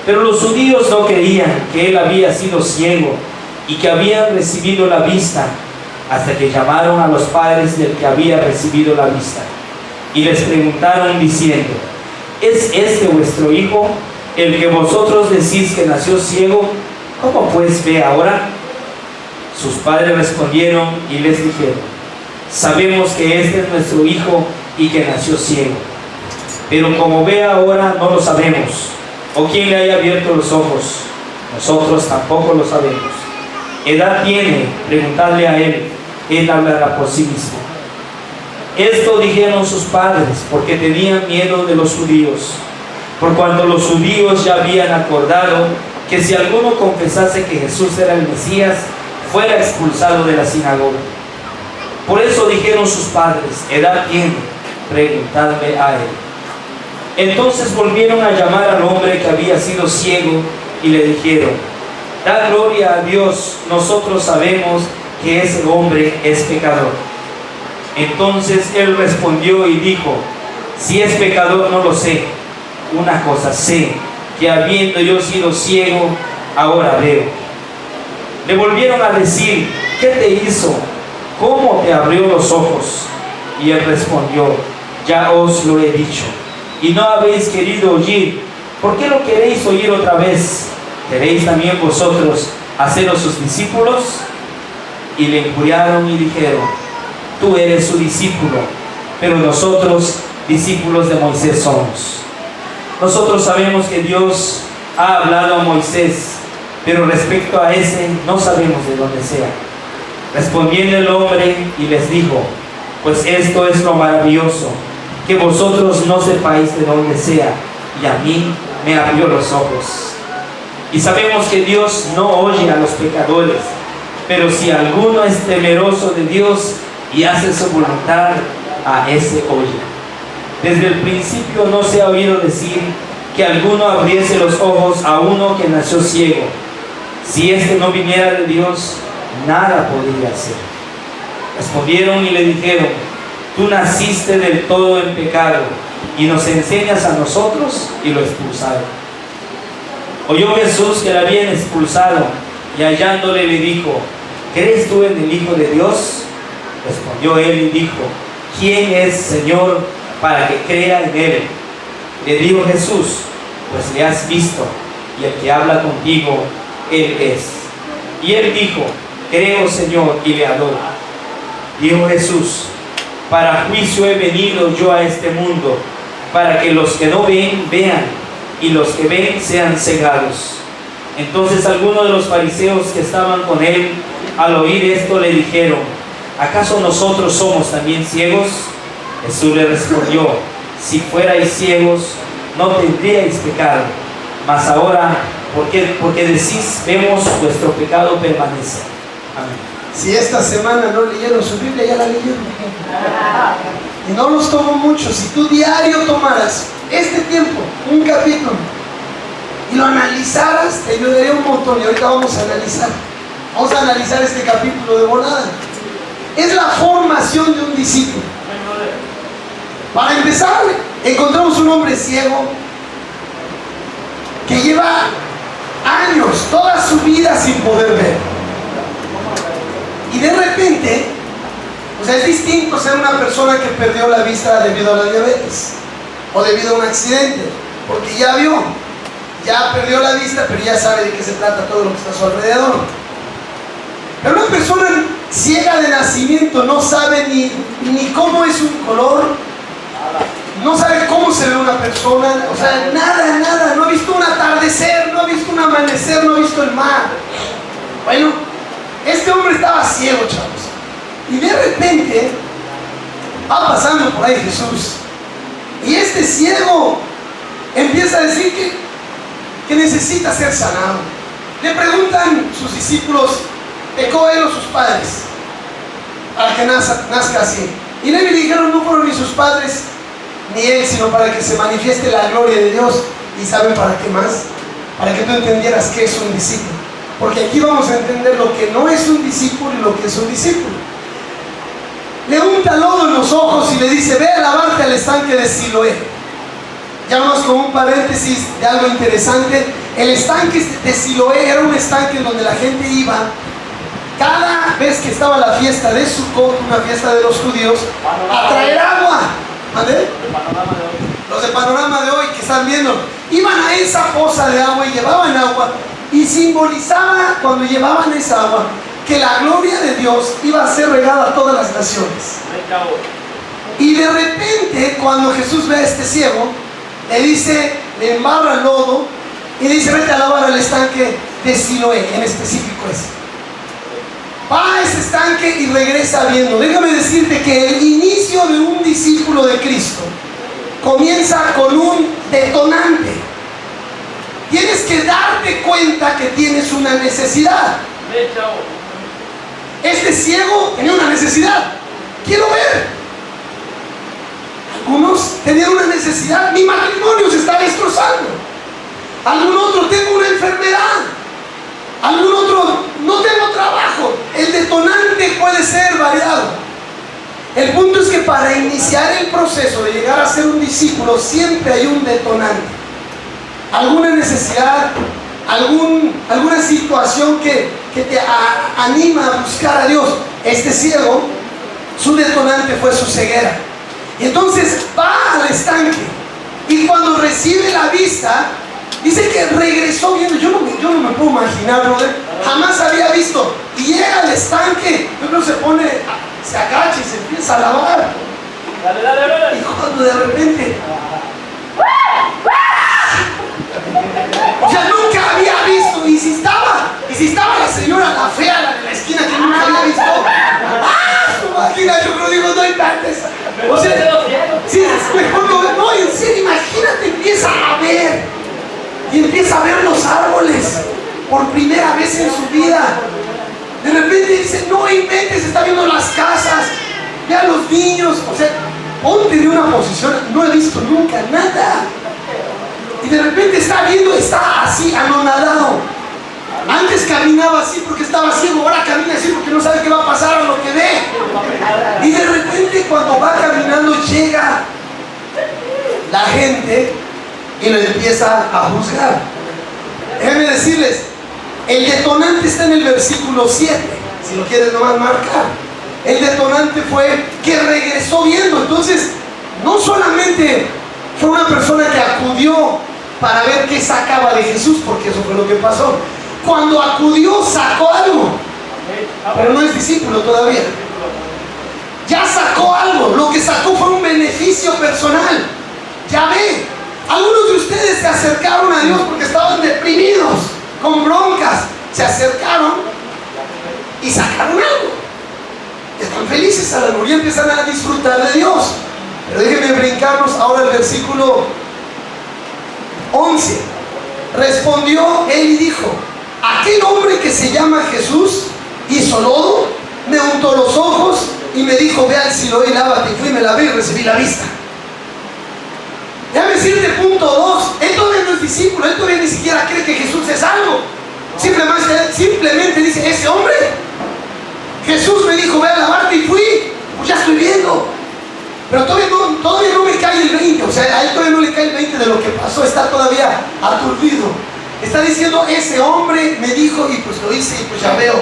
Pero los judíos no creían que él había sido ciego y que habían recibido la vista, hasta que llamaron a los padres del que había recibido la vista y les preguntaron diciendo: ¿es este vuestro hijo, el que vosotros decís que nació ciego? ¿Cómo pues ve ahora? Sus padres respondieron y les dijeron: sabemos que este es nuestro hijo y que nació ciego, pero como ve ahora no lo sabemos, o quién le haya abierto los ojos, nosotros tampoco lo sabemos. ¿Edad tiene? Preguntadle a él, él hablará por sí mismo. Esto dijeron sus padres porque tenían miedo de los judíos, por cuanto los judíos ya habían acordado que si alguno confesase que Jesús era el Mesías, fuera expulsado de la sinagoga. Por eso dijeron sus padres: ¿edad tiene? Preguntadle a él. Entonces volvieron a llamar al hombre que había sido ciego y le dijeron: da gloria a Dios, nosotros sabemos que ese hombre es pecador. Entonces él respondió y dijo: si es pecador no lo sé, una cosa sé, que habiendo yo sido ciego, ahora veo. Le volvieron a decir: ¿qué te hizo? ¿Cómo te abrió los ojos? Y él respondió: ya os lo he dicho, y no habéis querido oír. ¿Por qué lo queréis oír otra vez? ¿Queréis también vosotros haceros sus discípulos? Y le injuriaron y dijeron: tú eres su discípulo, pero nosotros discípulos de Moisés somos. Nosotros sabemos que Dios ha hablado a Moisés, pero respecto a ese no sabemos de dónde sea. Respondiendo el hombre y les dijo: pues esto es lo maravilloso, que vosotros no sepáis de dónde sea, y a mí me abrió los ojos. Y sabemos que Dios no oye a los pecadores, pero si alguno es temeroso de Dios y hace su voluntad, a ese oye. Desde el principio no se ha oído decir que alguno abriese los ojos a uno que nació ciego. Si éste no viniera de Dios, nada podría hacer. Respondieron y le dijeron: tú naciste del todo en pecado y nos enseñas a nosotros. Y lo expulsaron. Oyó Jesús que le habían expulsado y hallándole le dijo: ¿crees tú en el Hijo de Dios? Respondió él y dijo: ¿quién es, Señor, para que crea en él? Le dijo Jesús: pues le has visto, y el que habla contigo, él es. Y él dijo: creo, Señor, y le adoro. Dijo Jesús: para juicio he venido yo a este mundo, para que los que no ven, vean, y los que ven sean cegados. Entonces algunos de los fariseos que estaban con él, al oír esto, le dijeron: ¿acaso nosotros somos también ciegos? Jesús le respondió: si fuerais ciegos, no tendríais pecado, mas ahora, porque decís, vemos, vuestro pecado permanece. Amén. Si esta semana no leyeron su Biblia, ya la leyeron. Y no los tomo mucho. Si tú diario tomaras este tiempo, un capítulo, y lo analizaras, te ayudaría un montón. Y ahorita vamos a analizar este capítulo de volada. Es la formación de un discípulo. Para empezar, encontramos un hombre ciego que lleva años, toda su vida sin poder ver. Y de repente, o sea, es distinto ser una persona que perdió la vista debido a la diabetes o debido a un accidente, porque ya vio, ya perdió la vista, pero ya sabe de qué se trata todo lo que está a su alrededor. Pero una persona ciega de nacimiento no sabe ni cómo es un color, no sabe cómo se ve una persona, o sea, nada, no ha visto un atardecer atardecer, no ha visto un amanecer, no ha visto el mar. Bueno, este hombre estaba ciego, chavos. Y de repente va pasando por ahí Jesús. Y este ciego empieza a decir que necesita ser sanado. Le preguntan sus discípulos, ¿pecó él o sus padres para que nazca así? Y le dijeron, no fueron ni sus padres ni él, sino para que se manifieste la gloria de Dios. ¿Y saben para qué más? Para que tú entendieras qué es un discípulo. Porque aquí vamos a entender lo que no es un discípulo y lo que es un discípulo. Le unta lodo en los ojos y le dice, ve a lavarte al estanque de Siloé. Ya vamos con un paréntesis de algo interesante. El estanque de Siloé era un estanque en donde la gente iba cada vez que estaba la fiesta de Sukkot, una fiesta de los judíos, a traer agua. ¿Vale? Los de Panorama de hoy que están viendo, iban a esa poza de agua y llevaban agua, y simbolizaba cuando llevaban esa agua que la gloria de Dios iba a ser regada a todas las naciones. Y de repente, cuando Jesús ve a este ciego, le dice, le embarra el lodo y le dice, vete a lavar al estanque de Siloé, en específico ese. Va a ese estanque y regresa viendo. Déjame decirte que el inicio de un discípulo de Cristo comienza con un detonante. Tienes que darte cuenta que tienes una necesidad. Este ciego tenía una necesidad. Quiero ver. Algunos tenían una necesidad. Mi matrimonio se está destrozando. Algún otro, tengo una enfermedad. Algún otro, no tengo trabajo. El detonante puede ser variado. El punto es que para iniciar el proceso de llegar a ser un discípulo siempre hay un detonante. Alguna necesidad, alguna situación que te anima a buscar a Dios. Este ciego, su detonante fue su ceguera. Y entonces va al estanque y cuando recibe la vista, dice que regresó viendo. Yo no me puedo imaginar, brother. Jamás había visto. Y llega al estanque, luego se pone, se agacha y se empieza a lavar. Y cuando de repente, o sea, nunca había visto. Y si estaba la señora, la fea, la de la esquina, que nunca había visto. Su máquina, yo creo, digo, no hay tantas. O sea, sí, es mejor no ver. No, en serio, imagínate, empieza a ver. Y empieza a ver los árboles por primera vez en su vida. De repente dice, no inventes, está viendo las casas, ve a los niños. O sea, ponte de una posición, no he visto nunca nada. Y de repente está viendo, está así, anonadado. Antes caminaba así porque estaba ciego, ahora camina así porque no sabe qué va a pasar a lo que ve. Y de repente cuando va caminando llega la gente y lo empieza a juzgar. Déjenme decirles, el detonante está en el versículo 7, si lo quieres nomás marcar. El detonante fue que regresó viendo. Entonces, no solamente fue una persona que acudió para ver qué sacaba de Jesús, porque eso fue lo que pasó. Cuando acudió, sacó algo, pero no es discípulo todavía. Ya sacó algo, lo que sacó fue un beneficio personal. Ya ve, algunos de ustedes se acercaron a Dios porque estaban deprimidos, con broncas. Se acercaron y sacaron algo. Están felices a la gloria y empiezan a disfrutar de Dios. Pero déjenme brincarnos ahora al versículo 11. Respondió él y dijo: aquel hombre que se llama Jesús hizo lodo, me untó los ojos y me dijo: ve al Siloé y lávate. Y fui, me lavé y recibí la vista. Déjame decirte, punto 2, él todavía no es discípulo, él todavía ni siquiera cree que Jesús es algo. Simplemente dice: ese hombre, Jesús me dijo: ve a lavarte, y fui, pues ya estoy viendo. Pero todavía no me cae el 20, o sea, a él todavía no le cae el 20 de lo que pasó, está todavía aturdido. Está diciendo: ese hombre me dijo y pues lo hice y pues ya veo.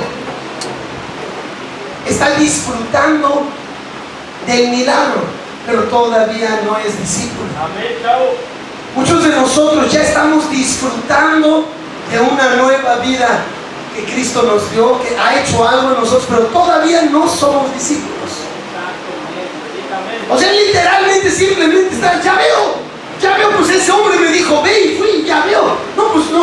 Está disfrutando del milagro, pero todavía no es discípulo. Amén, chavo. Muchos de nosotros ya estamos disfrutando de una nueva vida que Cristo nos dio, que ha hecho algo en nosotros, pero todavía no somos discípulos. O sea, literalmente, simplemente está: ya veo, pues ese hombre me dijo: ve, y fui, ya veo. No, pues no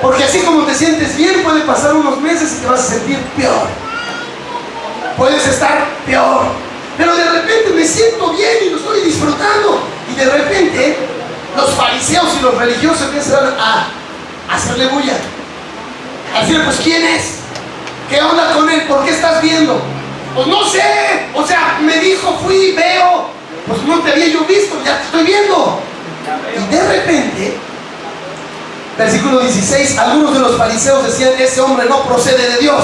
Porque así como te sientes bien, puede pasar unos meses y te vas a sentir peor. Puedes estar peor. Pero de repente me siento bien y lo estoy disfrutando. Y de repente los fariseos y los religiosos empiezan a hacerle bulla. A decirle, pues ¿quién es? ¿Qué onda con él? ¿Por qué estás viendo? Pues no sé. O sea, me dijo, fui, veo. Pues no te había yo visto, ya te estoy viendo. Y de repente, versículo 16, algunos de los fariseos decían, ese hombre no procede de Dios,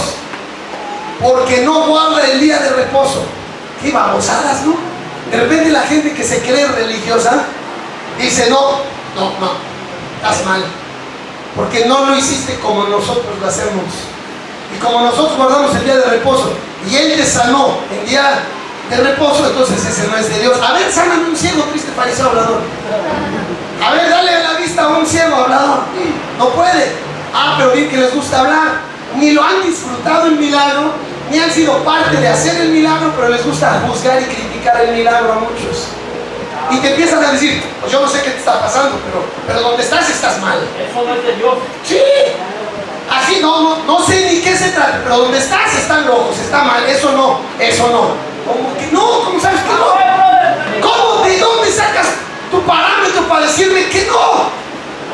porque no guarda el día de reposo. Qué babosadas, ¿no? De repente la gente que se cree religiosa dice, no, estás mal, porque no lo hiciste como nosotros lo hacemos. Y como nosotros guardamos el día de reposo, y Él te sanó en día de reposo, entonces ese no es de Dios. A ver, sáname un ciego, triste fariseo hablador. A ver, dale la vista a un ciego hablador. No puede. Ah, pero bien que les gusta hablar. Ni lo han disfrutado el milagro, ni han sido parte de hacer el milagro, pero les gusta juzgar y criticar el milagro a muchos. Y te empiezan a decir, pues yo no sé qué te está pasando, pero donde estás mal. Eso no es de Dios. Sí. Así no sé ni qué se trata, pero donde están locos, está mal, eso no. ¿Cómo que no? ¿Cómo sabes que no? ¿Cómo? ¿De dónde sacas tu parámetro para decirme que no?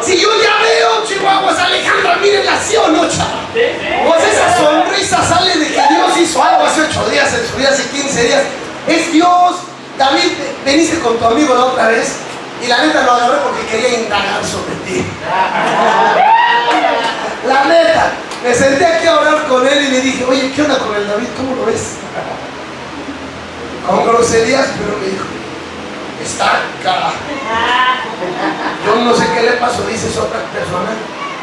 Si yo ya veo, Chihuahuas, Alejandra, mírenla, ¿sí o no, chava? Pues esa sonrisa sale de que Dios hizo algo hace 8 días, en su día hace 15 días. Es Dios. David, veniste con tu amigo la otra vez y la neta lo agarré porque quería indagar sobre ti. La neta, me senté aquí a orar con él y le dije, oye, ¿qué onda con el David? ¿Cómo lo ves? Con groserías, pero me dijo, está cara. Yo no sé qué le pasó, dices otra persona.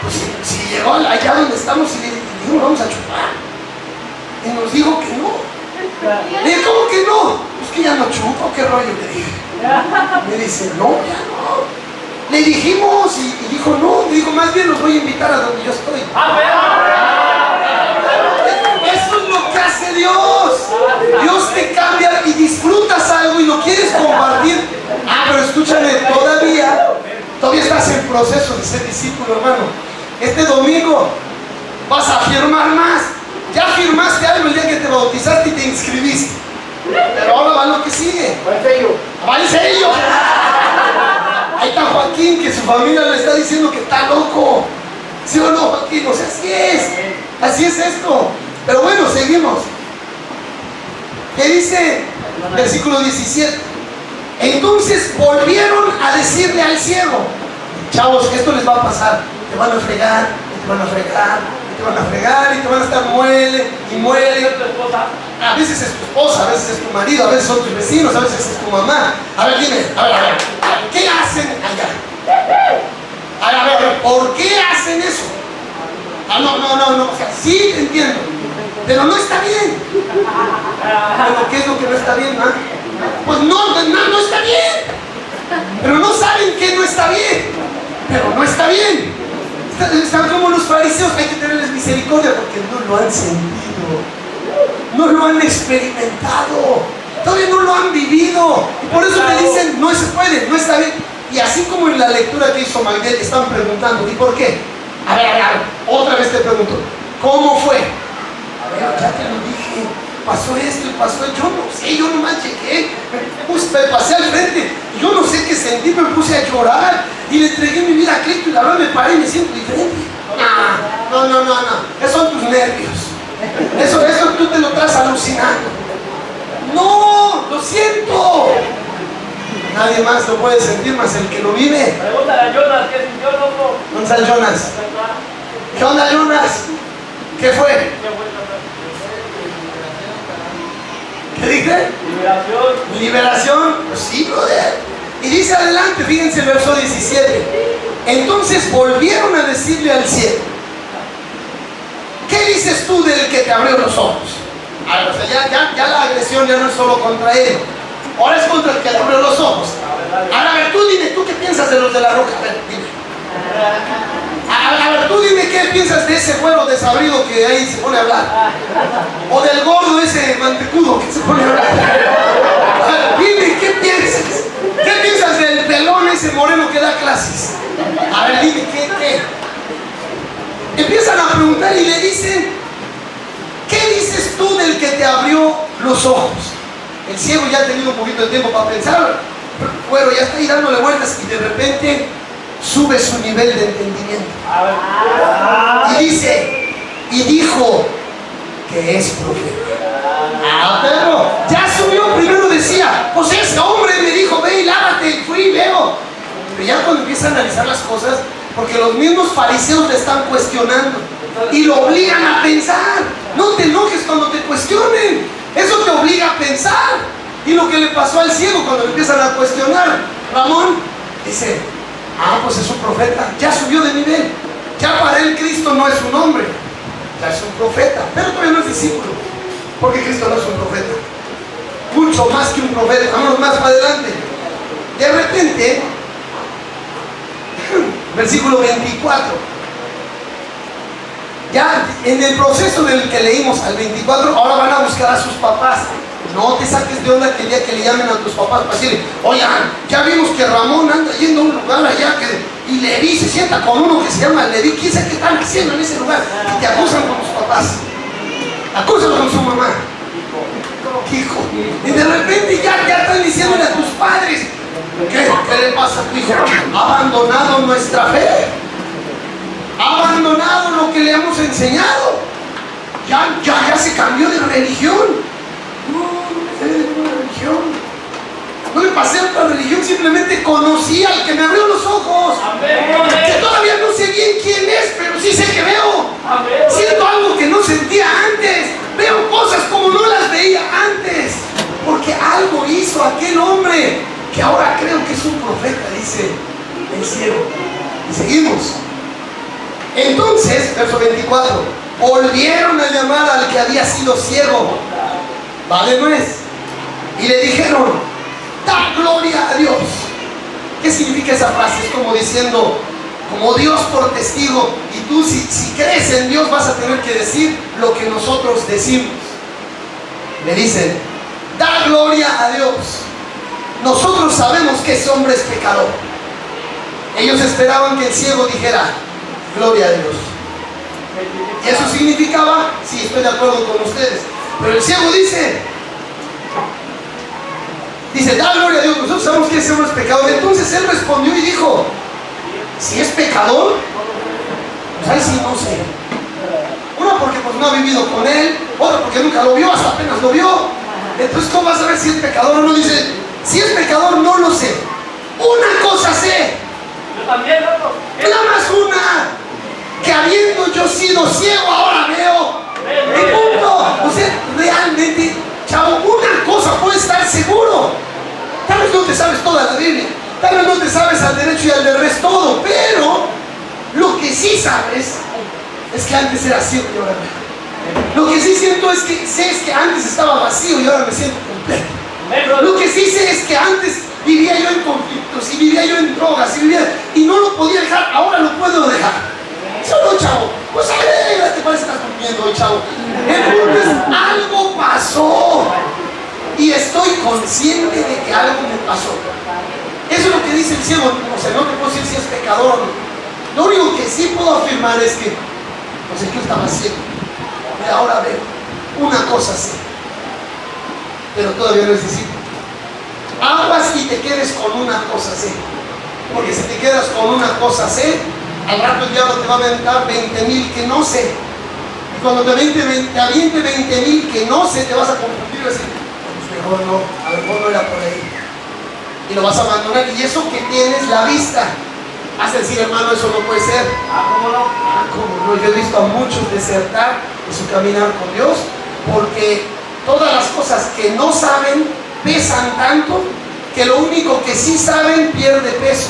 Pues si llegó allá donde estamos y le dijo, vamos a chupar. Y nos dijo que no. Le dije, ¿cómo que no? Pues que ya no chupo, ¿qué rollo? Le dije. Me dice, no, ya no. Le dijimos y dijo, no. Le dijo, más bien los voy a invitar a donde yo estoy. Eso es lo que hace Dios. Dios te cambia y disfrutas algo y lo quieres compartir. Ah, pero escúchame, todavía estás en proceso de ser discípulo, hermano. Este domingo vas a firmar más. Ya firmaste algo el día que te bautizaste y te inscribiste. Pero ahora va lo que sigue. Va el sello. Ahí está Joaquín, que su familia le está diciendo que está loco. ¿Sí o no, Joaquín? O sea, así es esto. Pero bueno, seguimos. ¿Qué dice? Versículo 17. Entonces volvieron a decirle al ciego, chavos, esto les va a pasar. Te van a fregar, te van a fregar, te van a fregar y te van a estar muele y muele. A veces es tu esposa, a veces es tu marido, a veces son tus vecinos, a veces es tu mamá. A ver, dime, a ver, ¿qué hacen allá? A ver, ¿por qué hacen eso? Ah, no, o sea, sí entiendo, pero no está bien. ¿Pero qué es lo que no está bien, ah? Pues no está bien. Pero no saben que no está bien. Pero no está bien. Están como los fariseos, hay que tenerles misericordia porque no lo han sentido, no lo han experimentado, todavía no lo han vivido. Y por eso te dicen, no se puede, no está bien. Y así como en la lectura que hizo Magdel, están preguntando, ¿y por qué? A ver, otra vez te pregunto, ¿cómo fue? A ver, ya te lo dije, pasó esto y pasó, yo no sé, yo nomás llegué, me pasé al frente, yo no sé qué sentí, me puse a llorar y le entregué mi vida a Cristo y la verdad me paré y me siento diferente. No, esos son tus nervios, eso tú te lo estás alucinando. No, lo siento. Nadie más lo puede sentir más el que lo vive. Pregúntale a Jonas, ¿qué sintió, loco? ¿Dónde está Jonas? ¿Qué onda, Jonas? ¿Qué fue? ¿Qué dije? Liberación. Liberación. Pues sí, brother. Y dice adelante, fíjense el verso 17. Entonces volvieron a decirle al ciego, ¿qué dices tú del que te abrió los ojos? O sea, ya la agresión ya no es solo contra él, ahora es contra el que le abrió los ojos. Ahora, a ver, tú dime, ¿tú qué piensas de los de la roca? A ver, dime. A ver, tú dime qué piensas de ese güero desabrido que ahí se pone a hablar. O del gordo ese mantecudo que se pone a hablar. A ver, dime, ¿qué piensas? ¿Qué piensas del pelón ese moreno que da clases? A ver, dime, ¿qué? preguntar y le dicen: ¿qué dices tú del que te abrió los ojos? El ciego ya ha tenido un poquito de tiempo para pensar, bueno, ya está ahí dándole vueltas, y de repente sube su nivel de entendimiento. Y dice, y dijo que es profeta. Pero ya subió. Primero decía: pues ese hombre me dijo, ve y lávate, y fui y veo. Pero ya cuando empieza a analizar las cosas, porque los mismos fariseos le están cuestionando y lo obligan a pensar. No te enojes cuando te cuestionen, eso te obliga a pensar. Y lo que le pasó al ciego cuando le empiezan a cuestionar, Ramón dice: ah, pues es un profeta, ya subió de nivel. Ya para él Cristo no es un hombre, ya es un profeta, pero todavía no es discípulo, porque Cristo no es un profeta, mucho más que un profeta. Vámonos más para adelante. De repente, versículo 24, ya en el proceso del que leímos al 24, ahora van a buscar a sus papás. No te saques de onda que el día que le llamen a tus papás para decirle: oigan, ya vimos que Ramón anda yendo a un lugar allá y Leví se sienta con uno que se llama Leví, quién sabe qué están haciendo en ese lugar, y te acusan con tus papás, acusan con su mamá, hijo, y de repente ya están diciéndole a tus padres: ¿qué le pasa a tu hijo? Ha abandonado nuestra fe, ha abandonado lo que le hemos enseñado, ya se cambió de religión. No me pasé a otra religión, simplemente conocí al que me abrió los ojos. Que todavía no sé bien quién es, pero sí sé que veo. Siento algo que no sentía antes. Veo cosas como no las veía antes, porque algo hizo aquel hombre que ahora creo que es un profeta, dice el ciego. Y seguimos. Entonces, verso 24, volvieron a llamar al que había sido ciego. ¿Vale, no es? Y le dijeron: da gloria a Dios. ¿Qué significa esa frase? Es como diciendo, como Dios por testigo, y tú si crees en Dios vas a tener que decir lo que nosotros decimos. Le dicen: da gloria a Dios. Nosotros sabemos que ese hombre es pecador. Ellos esperaban que el ciego dijera: gloria a Dios. Y eso significaba: sí, estoy de acuerdo con ustedes. Pero el ciego dice, da gloria a Dios, nosotros sabemos que ese hombre es pecador. Entonces él respondió y dijo: si es pecador, pues ahí sí no sé. Una, porque pues no ha vivido con él. Otra, porque nunca lo vio, hasta apenas lo vio. Entonces, ¿cómo vas a ver si es pecador o no? Dice: si es pecador, no lo sé. Una cosa sé. Yo también, loco. Nada más una, que habiendo yo sido ciego, ahora veo. Y punto. O sea, realmente, chavo, una cosa puedes estar seguro. Tal vez no te sabes toda la Biblia, tal vez no te sabes al derecho y al revés todo, pero lo que sí sabes es que antes era ciego y ahora veo. Lo que sí siento es que antes estaba vacío y ahora me siento completo. Lo que sí sé es que antes vivía yo en conflictos y vivía yo en drogas y no lo podía dejar, ahora lo puedo dejar. Solo, chavo, pues alégrate, parece que estás durmiendo hoy, chavo. Entonces algo pasó y estoy consciente de que algo me pasó. Eso es lo que dice el ciego. O sea, no te puedo decir si es pecador o no. Lo único que sí puedo afirmar es que pues yo estaba ciego y ahora veo. Una cosa sé, pero todavía no es discípulo. Aguas y te quedes con una cosa sé, porque si te quedas con una cosa sé, al rato el diablo te va a aventar 20,000 que no sé. Y cuando te aviente 20,000 que no sé, te vas a confundir y vas a decir: pues mejor no, a lo mejor no era por ahí. Y lo vas a abandonar. Y eso que tienes, la vista, vas a decir: hermano, eso no puede ser. ¿Cómo no? ¿Cómo no? Yo he visto a muchos desertar de su caminar con Dios, porque todas las cosas que no saben pesan tanto que lo único que sí saben pierde peso.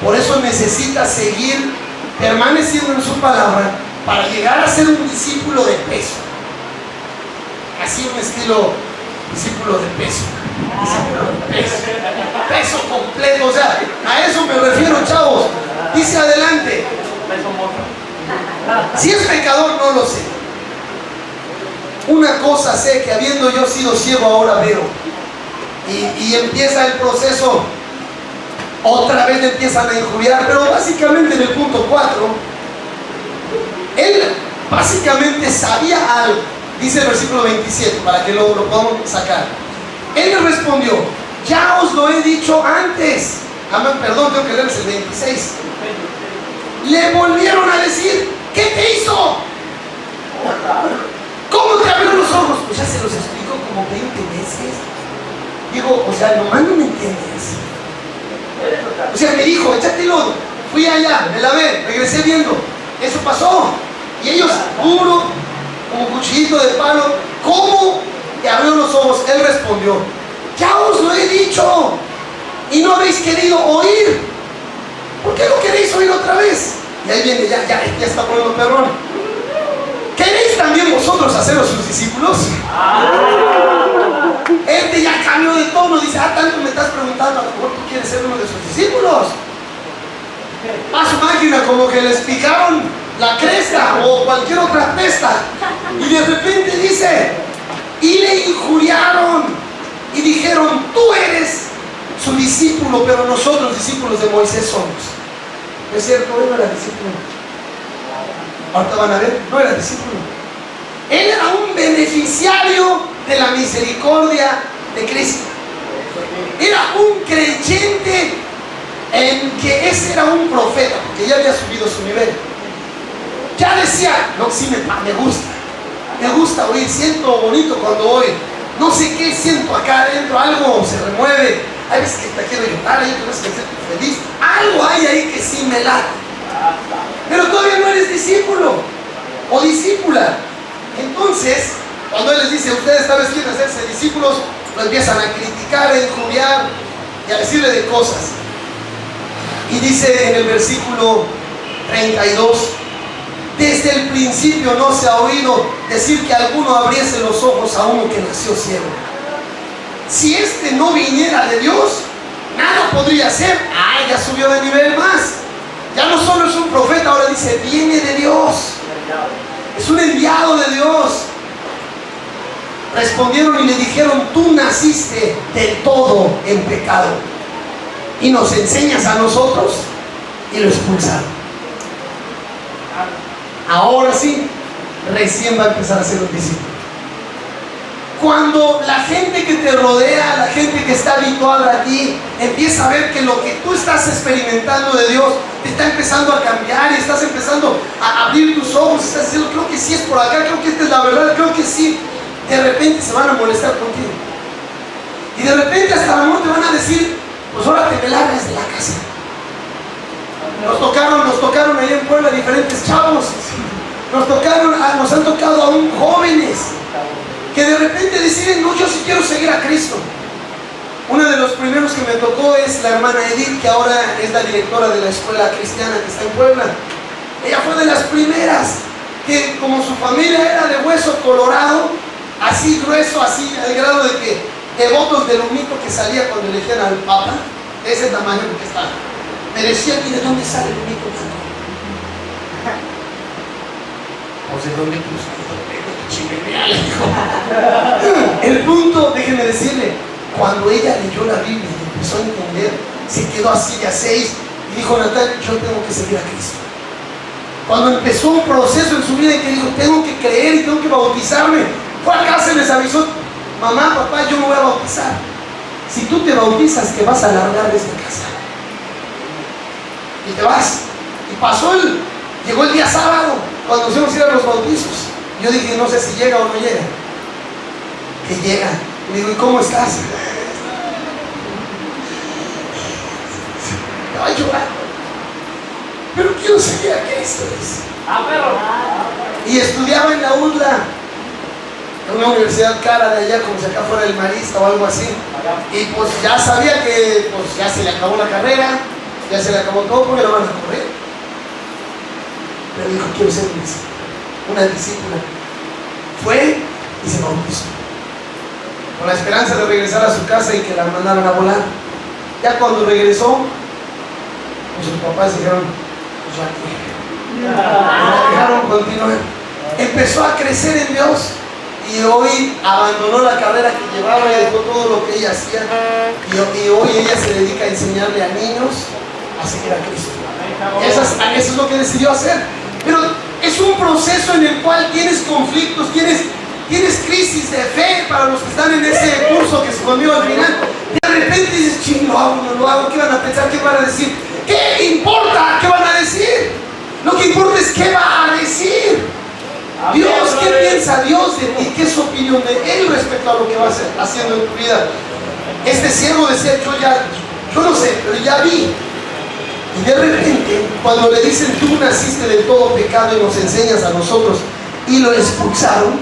Por eso necesita seguir permaneciendo en su palabra para llegar a ser un discípulo de peso. Así un estilo discípulo de peso. Discípulo de peso. Peso completo. O sea, a eso me refiero, chavos. Dice adelante: si es pecador, no lo sé. Una cosa sé, que habiendo yo sido ciego, ahora veo. Y empieza el proceso. Otra vez le empiezan a injuriar, pero básicamente en el punto 4, él básicamente sabía algo. Dice el versículo 27, para que lo podamos sacar. Él le respondió: ya os lo he dicho antes. Perdón, tengo que leerles el 26. Le volvieron a decir: ¿qué te hizo? ¿Cómo te abrió los ojos? Pues ya se los explico como 20 veces. Digo, o sea, nomás no me entiendes. O sea, me dijo: échate lodo. Fui allá, me lavé, regresé viendo. Eso pasó. Y ellos, puro, como cuchillito de palo: ¿cómo te abrió los ojos? Él respondió: ya os lo he dicho y no habéis querido oír. ¿Por qué no queréis oír otra vez? Y ahí viene, ya está poniendo perrón. ¿Queréis también vosotros haceros sus discípulos? Este ya cambió de tono, dice: tanto me estás preguntando, a lo mejor tú quieres ser uno de sus discípulos. A su máquina como que les picaron la cresta o cualquier otra pesta, y de repente dice: y le injuriaron y dijeron: tú eres su discípulo, pero nosotros discípulos de Moisés somos. ¿No es cierto? Él no era discípulo. Ahorita van a ver, no era discípulo. Él era un beneficiario de la misericordia de Cristo. Era un creyente en que ese era un profeta, porque ya había subido su nivel. Ya decía: no, sí me gusta oír, siento bonito cuando oigo. No sé qué siento acá adentro, algo se remueve. Hay veces que te quiero llorar, hay otras veces que siento feliz. Algo hay ahí que sí me late. Pero todavía no eres discípulo o discípula. Entonces, cuando Él les dice: ustedes tal vez quieren hacerse discípulos, lo empiezan a criticar, a injuriar y a decirle de cosas. Y dice en el versículo 32: desde el principio no se ha oído decir que alguno abriese los ojos a uno que nació ciego. Si este no viniera de Dios, nada podría ser. Ya subió de nivel más. Ya no solo es un profeta, ahora dice: viene de Dios. Es un enviado de Dios. Respondieron y le dijeron: tú naciste del todo en pecado y nos enseñas a nosotros. Y lo expulsaron. Ahora sí, recién va a empezar a ser un discípulo. Cuando la gente que te rodea, la gente que está habituada a ti, empieza a ver que lo que tú estás experimentando de Dios te está empezando a cambiar y estás empezando a abrir tus ojos, estás diciendo: creo que sí es por acá, creo que esta es la verdad, creo que sí. De repente se van a molestar contigo. Y de repente hasta a lo mejor te van a decir: pues ahora te me largas de la casa. Nos tocaron ahí en Puebla diferentes chavos. Nos han tocado aún jóvenes que de repente deciden: no, yo sí quiero seguir a Cristo. Uno de los primeros que me tocó es la hermana Edith, que ahora es la directora de la escuela cristiana que está en Puebla. Ella fue de las primeras que, como su familia era de hueso colorado, así grueso, así al grado de que devotos del humito que salía cuando elegían al Papa, de ese tamaño que estaba, me decían: ¿y de dónde sale el humito? Pues de dónde el punto, déjenme decirle, cuando ella leyó la Biblia y empezó a entender, se quedó así de a 6 y dijo: Natal, yo tengo que seguir a Cristo. Cuando empezó un proceso en su vida en que dijo: tengo que creer y tengo que bautizarme, fue a casa y les avisó: mamá, papá, yo me voy a bautizar. Si tú te bautizas, te vas a largar de esta casa y te vas. Y llegó el día sábado, cuando nos íbamos a ir a los bautizos. Yo dije: no sé si llega o no llega. Que llega. Le digo: ¿y cómo estás? Me va a llorar. Pero quiero seguir a Cristo. Y estudiaba en la UDLA, en una universidad cara de allá, como si acá fuera el Marista o algo así. Y pues ya sabía que pues ya se le acabó la carrera, ya se le acabó todo, porque lo van a correr. Pero dijo: quiero ser una discípula. Fue y se bautizó, con la esperanza de regresar a su casa y que la mandaran a volar. Ya cuando regresó, pues sus papás dijeron: pues ya que la dejaron continuar. Empezó a crecer en Dios y hoy abandonó la carrera que llevaba y dejó todo lo que ella hacía, y hoy ella se dedica a enseñarle a niños a seguir a Cristo. Eso es lo que decidió hacer. Pero es es un proceso en el cual tienes conflictos, tienes crisis de fe para los que están en ese curso que se conmigo al final. De repente dices, ching, lo hago, no lo hago, ¿qué van a pensar? ¿Qué van a decir? ¿Qué importa? ¿Qué van a decir? Lo que importa es qué va a decir. Dios, ¿qué piensa Dios de ti? ¿Qué es su opinión de Él respecto a lo que vas haciendo en tu vida? Este siervo decía, yo no sé, pero ya vi. Y de repente, cuando le dicen, tú naciste de todo pecado y nos enseñas a nosotros, y lo expulsaron.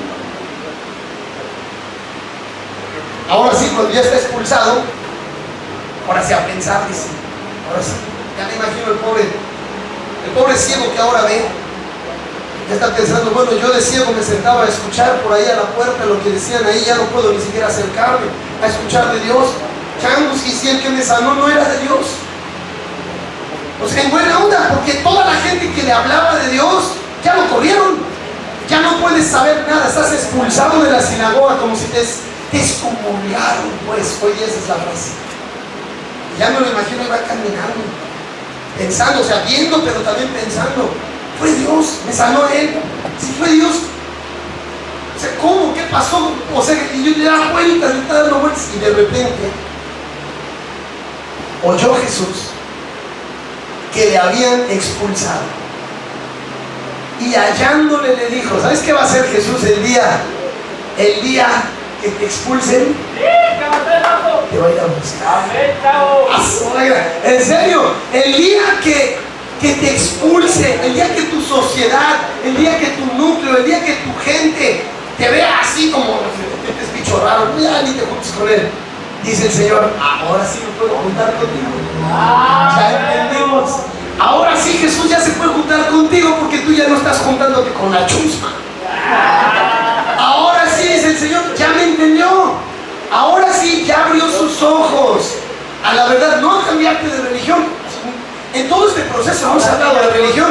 Ahora sí, cuando ya está expulsado, ahora sí a pensar, dice, ahora sí, ya me imagino el pobre ciego que ahora ve, ya está pensando, bueno, yo de ciego me sentaba a escuchar por ahí a la puerta lo que decían ahí, ya no puedo ni siquiera acercarme a escuchar de Dios. Changos, y si el que me sanó no era de Dios. O sea, en buena onda, porque toda la gente que le hablaba de Dios, ya lo corrieron. Ya no puedes saber nada, estás expulsado de la sinagoga como si te excomulgaron, pues, oye, esa es la frase. Ya me lo imagino, iba caminando, pensando, o sea, viendo, pero también pensando, fue Dios, me sanó Él, si fue Dios, o sea, ¿cómo? ¿Qué pasó? O sea, y yo le daba vueltas, le estaba dando vueltas, y de repente oyó Jesús que le habían expulsado, y hallándole le dijo, ¿sabes qué va a hacer Jesús el día que te expulsen? Te voy a ir a buscar. En serio, el día que te expulse, el día que tu sociedad, el día que tu núcleo, el día que tu gente te vea así como este bicho raro, ya ni te juntes con él, dice el Señor, ahora sí me puedo juntar contigo. Ya entendimos. Ahora sí Jesús ya se puede juntar contigo porque tú ya no estás juntándote con la chusma. Ahora sí, dice el Señor, ya me entendió. Ahora sí, ya abrió sus ojos a la verdad, no a cambiarte de religión. En todo este proceso hemos hablado de religión.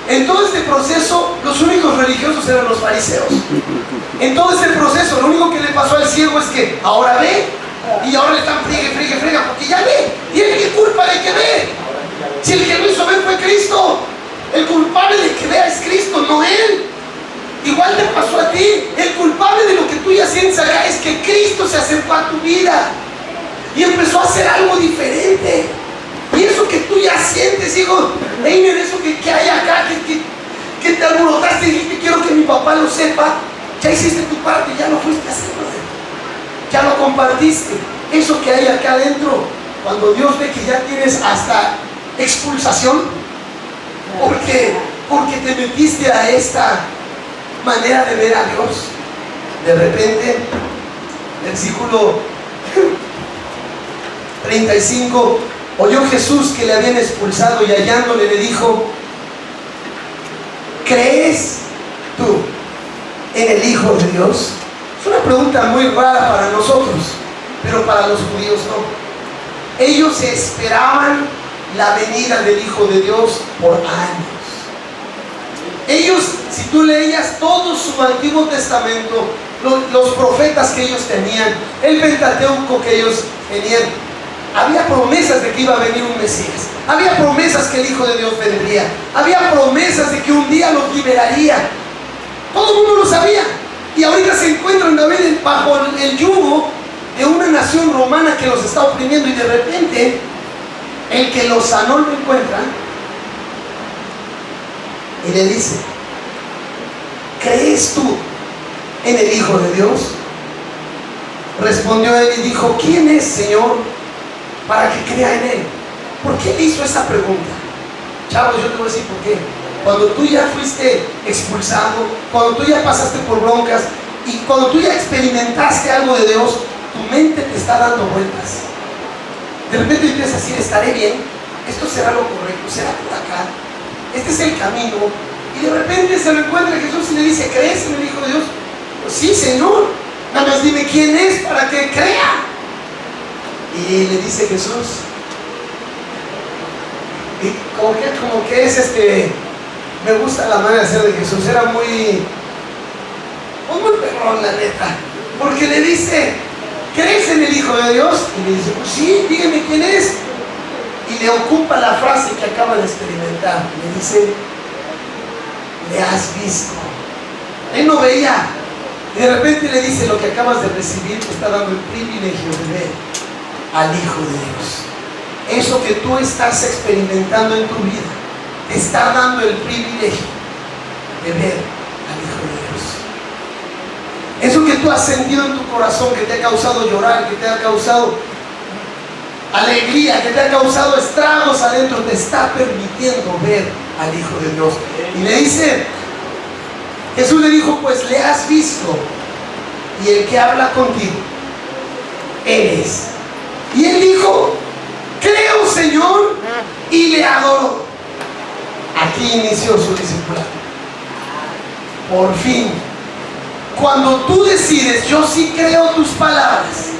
En todo este proceso, los únicos religiosos eran los fariseos. En todo este proceso, lo único que le pasó al ciego es que ahora ve, y ahora le están friegue, porque ya ve. ¿Y él qué culpa de que ve? Si el que lo hizo ver fue Cristo. El culpable de que vea es Cristo, no él. Igual te pasó a ti. El culpable de lo que tú ya sientes acá es que Cristo se acercó a tu vida y empezó a hacer algo diferente. Y eso que tú ya sientes, hijo, Einer, eso que hay acá, que te alborotaste y dijiste, quiero que mi papá lo sepa, ya hiciste tu parte, ya lo fuiste a hacer, ya lo compartiste. Eso que hay acá adentro, cuando Dios ve que ya tienes hasta expulsación, porque te metiste a esta manera de ver a Dios, de repente, versículo 35, oyó Jesús que le habían expulsado y hallándole le dijo, ¿crees tú en el Hijo de Dios? Es una pregunta muy rara para nosotros, pero para los judíos no. Ellos esperaban la venida del Hijo de Dios por años. Ellos, si tú leías todo su Antiguo Testamento, los profetas que ellos tenían, el Pentateuco que ellos tenían, había promesas de que iba a venir un Mesías, había promesas que el Hijo de Dios vendría, había promesas de que un día los liberaría. Todo el mundo lo sabía. Y ahorita se encuentran David bajo el yugo de una nación romana que los está oprimiendo, y de repente el que los sanó lo encuentra y le dice, ¿crees tú en el Hijo de Dios? Respondió él y dijo, ¿quién es, Señor, para que crea en él? ¿Por qué le hizo esa pregunta? Chavos, yo te voy a decir por qué. Cuando tú ya fuiste expulsado, cuando tú ya pasaste por broncas y cuando tú ya experimentaste algo de Dios, tu mente te está dando vueltas. De repente empiezas a decir, estaré bien, esto será lo correcto, será por acá, este es el camino. Y de repente se lo encuentra Jesús y le dice, ¿crees en el Hijo de Dios? Pues sí, Señor, nada más dime quién es para que crea. Y le dice Jesús, y como que es me gusta la manera de ser de Jesús, era muy perrón, la neta, porque le dice, ¿crees en el Hijo de Dios? Y le dice, pues sí, dígame quién es. Y le ocupa la frase que acaba de experimentar. Le dice, le has visto. Él no veía. Y de repente le dice: lo que acabas de recibir te está dando el privilegio de ver al Hijo de Dios. Eso que tú estás experimentando en tu vida te está dando el privilegio de ver al Hijo de Dios. Eso que tú has sentido en tu corazón, que te ha causado llorar, que te ha causado alegría, que te ha causado estragos adentro, te está permitiendo ver al Hijo de Dios. Y le dice, Jesús le dijo: pues le has visto, y el que habla contigo, Él es. Y él dijo: creo, Señor, y le adoró. Aquí inició su discipulado. Por fin, cuando tú decides: yo sí creo tus palabras,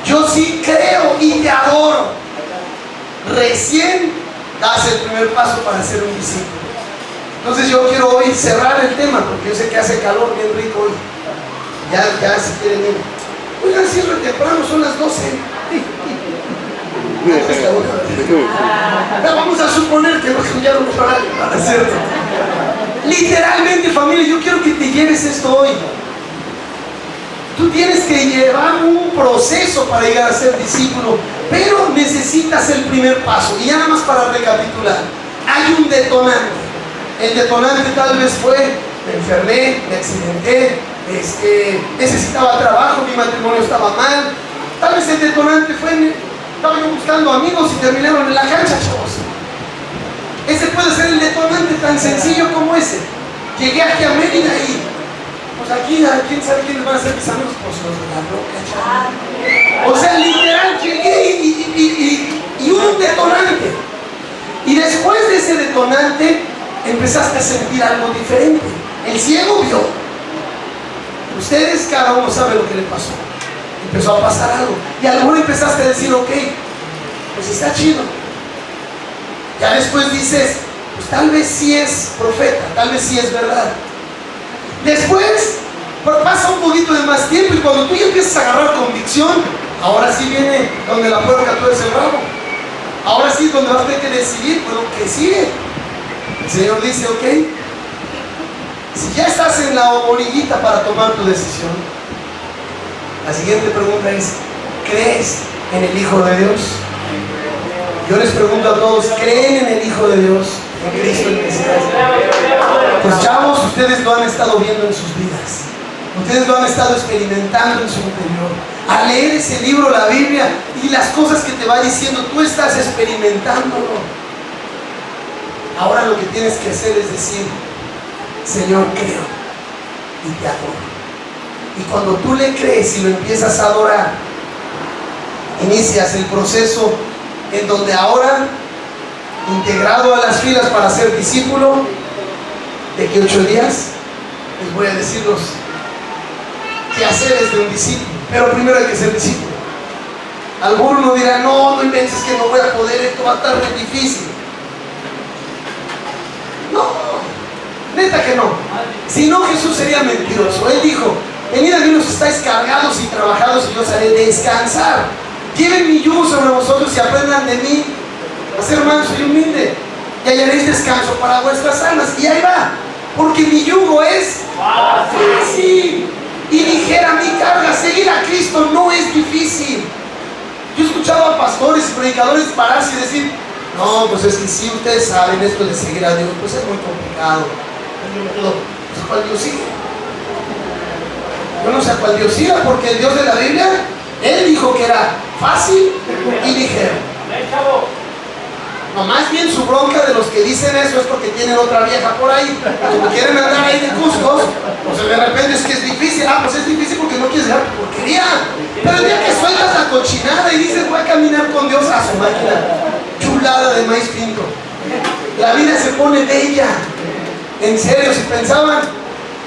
yo sí creo y te adoro, recién das el primer paso para ser un discípulo. Entonces yo quiero hoy cerrar el tema, porque yo sé que hace calor bien rico hoy. Ya si quieren ir. Oigan, cierre temprano, son las 12. Vamos a suponer que no cambiaron los horarios, ¿no es cierto? Literalmente, familia, yo quiero que te lleves esto hoy. Tú tienes que llevar un proceso para llegar a ser discípulo, pero necesitas el primer paso. Y ya nada más para recapitular, hay un detonante. El detonante tal vez fue: me enfermé, me accidenté, necesitaba trabajo, mi matrimonio estaba mal. Tal vez el detonante fue: estaba yo buscando amigos y terminaron en la cancha, chavos. Ese puede ser el detonante, tan sencillo como ese. Llegué aquí a Mérida y pues aquí, ¿quién sabe quiénes van a ser mis amigos? Pues los de la roca, chavos. O sea, literal, llegué y hubo un detonante. Y después de ese detonante empezaste a sentir algo diferente. El ciego vio. Ustedes, cada uno sabe lo que le pasó. Empezó a pasar algo. Y a lo mejor empezaste a decir: ok, pues está chido. Ya después dices: pues tal vez sí es profeta, tal vez sí es verdad. Después pasa un poquito de más tiempo, y cuando tú ya empiezas a agarrar convicción, ahora sí viene donde la puerca tuerce el rabo. Ahora sí es donde vas a tener que decidir, pero ¿qué sigue? El Señor dice: ok, si ya estás en la orillita para tomar tu decisión, la siguiente pregunta es: ¿crees en el Hijo de Dios? Yo les pregunto a todos: ¿creen en el Hijo de Dios? En Cristo el Mesías. Pues chavos, ustedes lo han estado viendo en sus vidas. Ustedes lo han estado experimentando en su interior. Al leer ese libro, la Biblia, y las cosas que te va diciendo, tú estás experimentándolo. Ahora lo que tienes que hacer es decir: Señor, creo y te adoro. Y cuando tú le crees y lo empiezas a adorar, inicias el proceso en donde ahora, integrado a las filas para ser discípulo, de que 8 días les voy a decir los quehaceres de un discípulo. Pero primero hay que ser discípulo. Alguno dirá: no inventes que no voy a poder, esto va a estar muy difícil. No, neta que no. Si no, Jesús sería mentiroso. Él dijo: venid a mí los que estáis cargados y trabajados, y yo os haré descansar. Lleven mi yugo sobre vosotros y aprendan de mí a ser manso y humilde, y hallaréis descanso para vuestras almas. Y ahí va, porque mi yugo es fácil y ligera mi carga. Seguir a Cristo no es difícil. Yo he escuchado a pastores y predicadores pararse y decir: no, pues es que si ustedes saben esto de seguir a Dios, pues es muy complicado. Pues ¿cuál Dios sigue? Yo no sé a cuál Dios siga, porque el Dios de la Biblia, Él dijo que era fácil y ligero. No, más bien su bronca de los que dicen eso es porque tienen otra vieja por ahí. Como quieren andar ahí de cuscos, pues de repente es que es difícil. Pues es difícil porque no quieres dejar tu porquería. Pero el día que sueltas la cochinada y dices: voy a caminar con Dios, a su máquina chulada de maíz pinto, la vida se pone bella. En serio, si pensaban,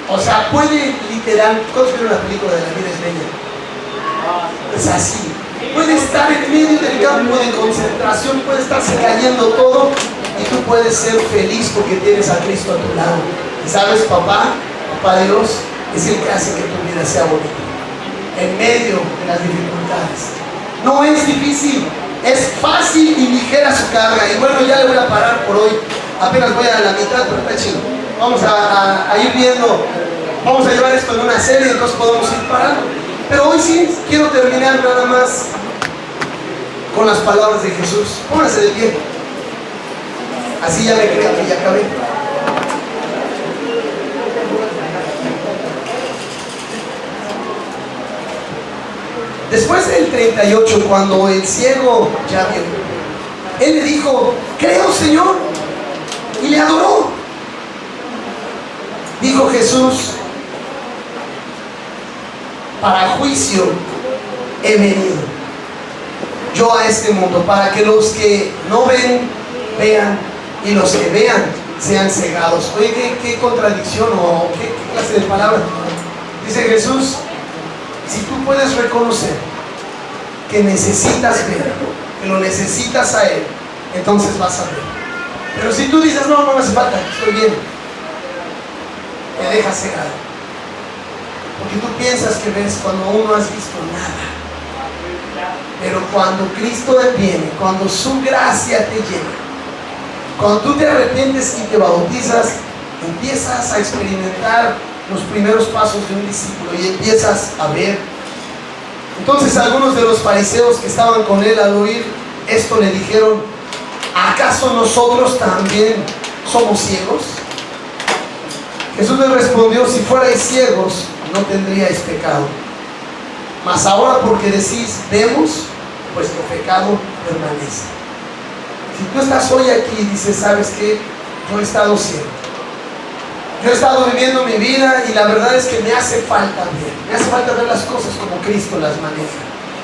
o sea, puede literal, ¿cuántos vieron la película de La vida es bella? Es así. Puede estar en medio del campo de concentración, puede estarse cayendo todo, y tú puedes ser feliz porque tienes a Cristo a tu lado. Y sabes, papá Dios es el que hace que tu vida sea bonita en medio de las dificultades. No es difícil, es fácil y ligera su carga. Y bueno, ya le voy a parar por hoy. Apenas voy a la mitad, pero está chido. vamos a ir viendo, vamos a llevar esto en una serie, entonces podemos ir parando. Pero hoy sí quiero terminar nada más con las palabras de Jesús. Pónganse de pie. Así ya me creen que ya acabé. Después del 38, cuando el ciego ya vio, él le dijo: creo, Señor, y le adoró. Dijo Jesús: para juicio he venido yo a este mundo, para que los que no ven, vean, y los que vean sean cegados. Oye, qué contradicción o qué clase de palabra. Dice Jesús: si tú puedes reconocer que necesitas ver, que lo necesitas a Él, entonces vas a ver. Pero si tú dices: no, no me hace falta, estoy bien, te dejas cegado. Porque tú piensas que ves cuando aún no has visto nada. Pero cuando Cristo viene, cuando su gracia te llena, cuando tú te arrepientes y te bautizas, empiezas a experimentar los primeros pasos de un discípulo y empiezas a ver. Entonces algunos de los fariseos que estaban con él al oír esto le dijeron: ¿acaso nosotros también somos ciegos? Jesús les respondió: si fuerais ciegos, no tendríais pecado. Mas ahora, porque decís vemos, vuestro pecado permanece. Si tú estás hoy aquí y dices: ¿sabes qué? Yo he estado ciego. Yo he estado viviendo mi vida y la verdad es que me hace falta ver. Me hace falta ver las cosas como Cristo las maneja.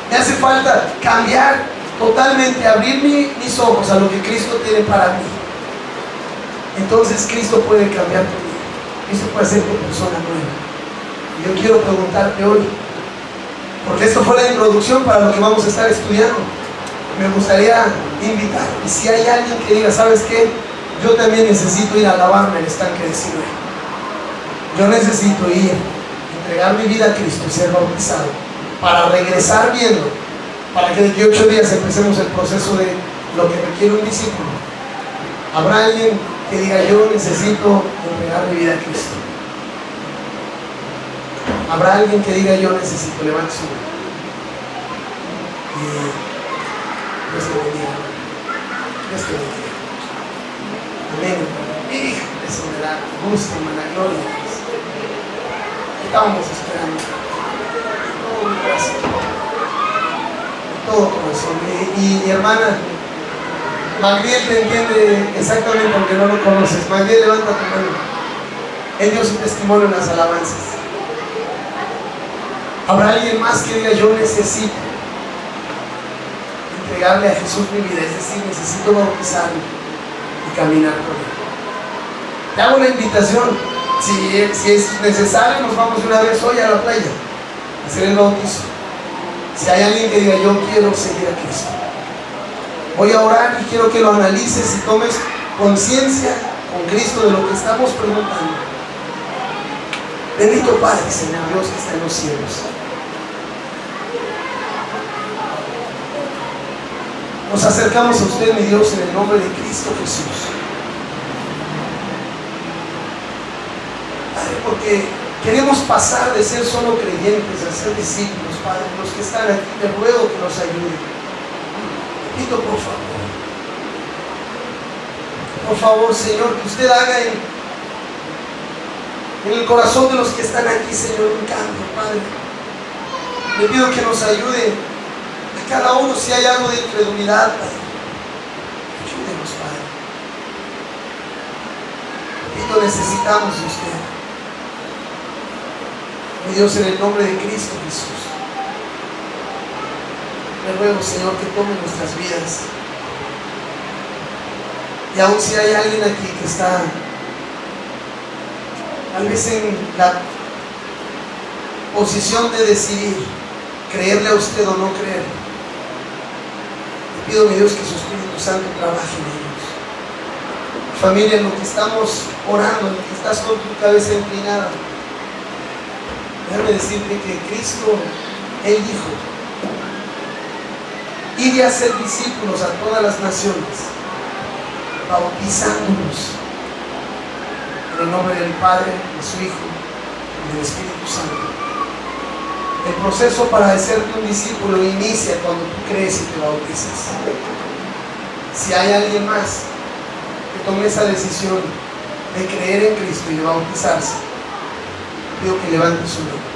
Me hace falta cambiar totalmente, abrir mis ojos a lo que Cristo tiene para mí. Entonces Cristo puede cambiar tu vida. Cristo puede hacerte persona nueva. Y yo quiero preguntarte hoy, porque esto fue la introducción para lo que vamos a estar estudiando. Me gustaría invitar, y si hay alguien que diga: ¿sabes qué? Yo también necesito ir a lavarme el estanque de Siloé. Yo necesito ir, entregar mi vida a Cristo y ser bautizado, para regresar viendo, para que de 8 días empecemos el proceso de lo que requiere un discípulo. ¿Habrá alguien que diga: yo necesito entregar mi vida a Cristo? ¿Habrá alguien que diga: yo necesito? Levante su mano. Y Dios te bendiga. Dios te bendiga. Amén. Eso me da gusto, hermana. Gloria a Dios. Estábamos esperando todo mi corazón, de todo corazón. Y mi hermana Magdiel te entiende exactamente, aunque no lo conoces. Magdiel, levanta tu mano. Él dio su testimonio en las alabanzas. ¿Habrá alguien más que diga: yo necesito entregarle a Jesús mi vida? Es decir, necesito bautizarme y caminar con Él. Te hago la invitación. Si es necesario, nos vamos de una vez hoy a la playa a hacer el bautizo. Si hay alguien que diga: yo quiero seguir a Cristo, voy a orar y quiero que lo analices y tomes conciencia con Cristo de lo que estamos preguntando. Bendito Padre, Señor Dios que está en los cielos, nos acercamos a usted, mi Dios, en el nombre de Cristo Jesús. Padre, porque queremos pasar de ser solo creyentes a ser discípulos, Padre. Los que están aquí, te ruego que nos ayuden. Te pido por favor, Señor, que usted haga en el corazón de los que están aquí, Señor, un cambio, Padre. Le pido que nos ayude a cada uno. Si hay algo de incredulidad, Padre, ayúdenos, Padre. Repito, necesitamos de usted. Mi Dios, en el nombre de Cristo Jesús, le ruego, Señor, que tome nuestras vidas. Y aun si hay alguien aquí que está tal vez en la posición de decidir creerle a usted o no creer, le pido, mi Dios, que su Espíritu Santo trabaje en ellos. Familia, en lo que estamos orando, en lo que estás con tu cabeza inclinada, déjame decirte que Cristo, Él dijo: id y hacer discípulos a todas las naciones, bautizándolos En el nombre del Padre, de su Hijo y del Espíritu Santo. El proceso para hacerte un discípulo inicia cuando tú crees y te bautizas. Si hay alguien más que tome esa decisión de creer en Cristo y de bautizarse, pido que levante su mano.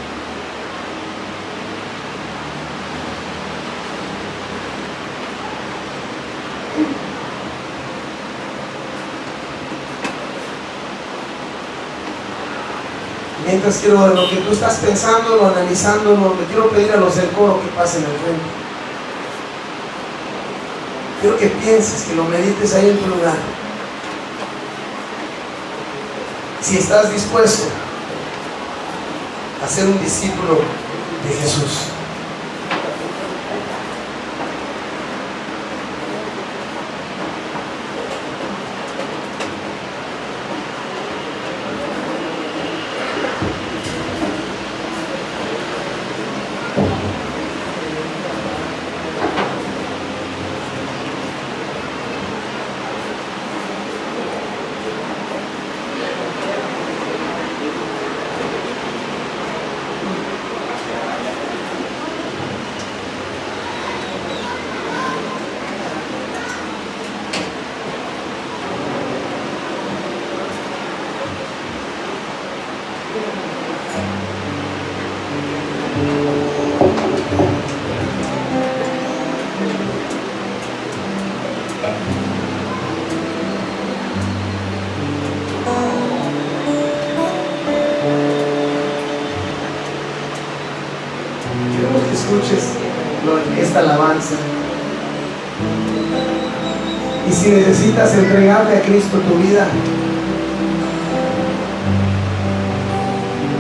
Mientras quiero, lo que tú estás pensando, analizando, le quiero pedir a los del coro que pasen al frente. Quiero que pienses, que lo medites ahí en tu lugar. Si estás dispuesto a ser un discípulo de Jesús. Queremos que escuches esta alabanza. Y si necesitas entregarle a Cristo tu vida,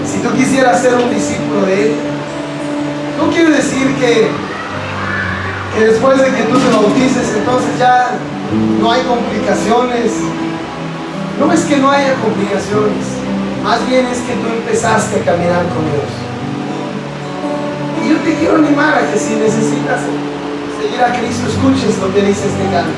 si tú quisieras ser un discípulo de Él, no quiere decir que después de que tú te bautices, entonces ya no hay complicaciones. No es que no haya complicaciones, más bien es que tú empezaste a caminar con Dios. Y yo te quiero animar a que si necesitas seguir a Cristo, escuches lo que dice este canto.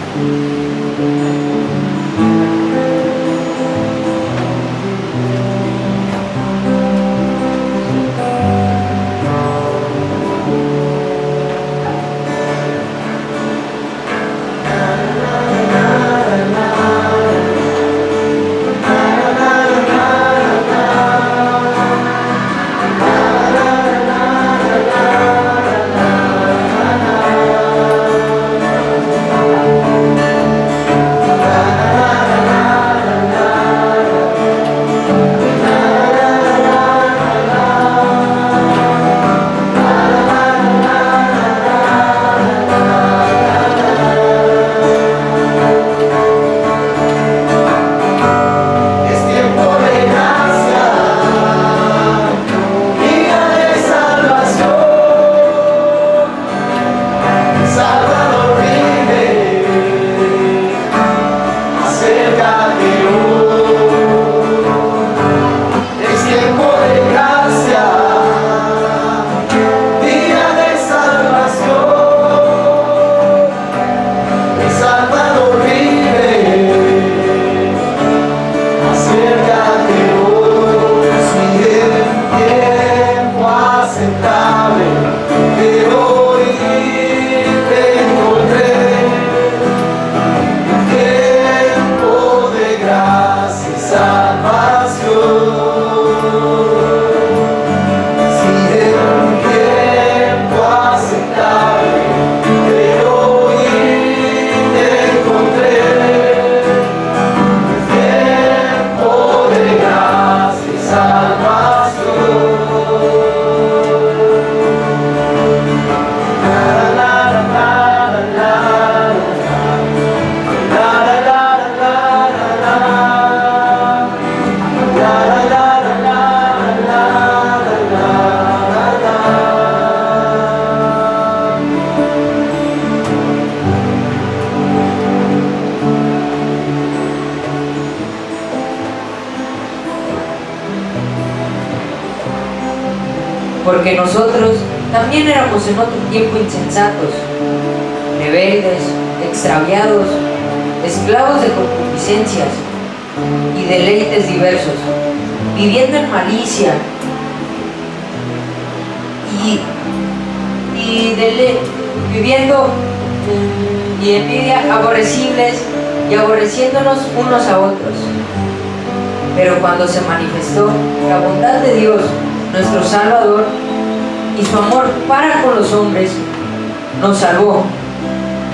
Porque nosotros también éramos en otro tiempo insensatos, rebeldes, extraviados, esclavos de concupiscencias, y deleites diversos, viviendo en malicia viviendo y envidia, aborrecibles y aborreciéndonos unos a otros. Pero cuando se manifestó la bondad de Dios, nuestro Salvador, y su amor para con los hombres, nos salvó,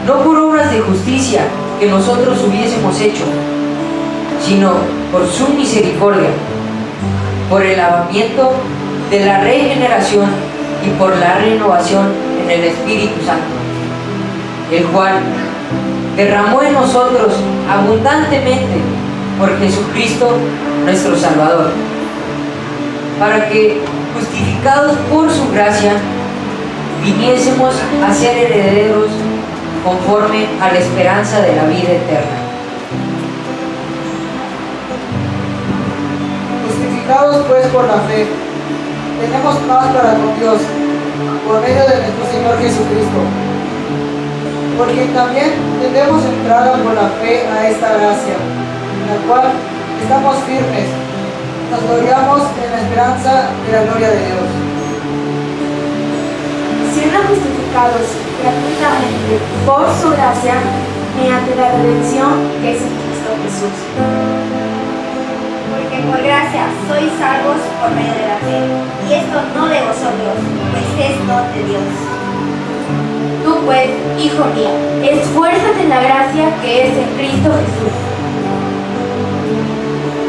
no por obras de justicia que nosotros hubiésemos hecho, sino por su misericordia, por el lavamiento de la regeneración y por la renovación en el Espíritu Santo, el cual derramó en nosotros abundantemente por Jesucristo nuestro Salvador, para que, justificados por su gracia, viniésemos a ser herederos conforme a la esperanza de la vida eterna. Justificados pues por la fe, tenemos paz para con Dios, por medio de nuestro Señor Jesucristo, porque también tenemos entrada por la fe a esta gracia, en la cual estamos firmes, nos gloriamos en la esperanza de la gloria de Dios. Siendo justificados gratuitamente por su gracia, mediante la redención que es en Cristo Jesús. Porque por gracia sois salvos por medio de la fe, y esto no de vosotros, pues es don de Dios. Tú pues, hijo mío, esfuérzate en la gracia que es en Cristo Jesús.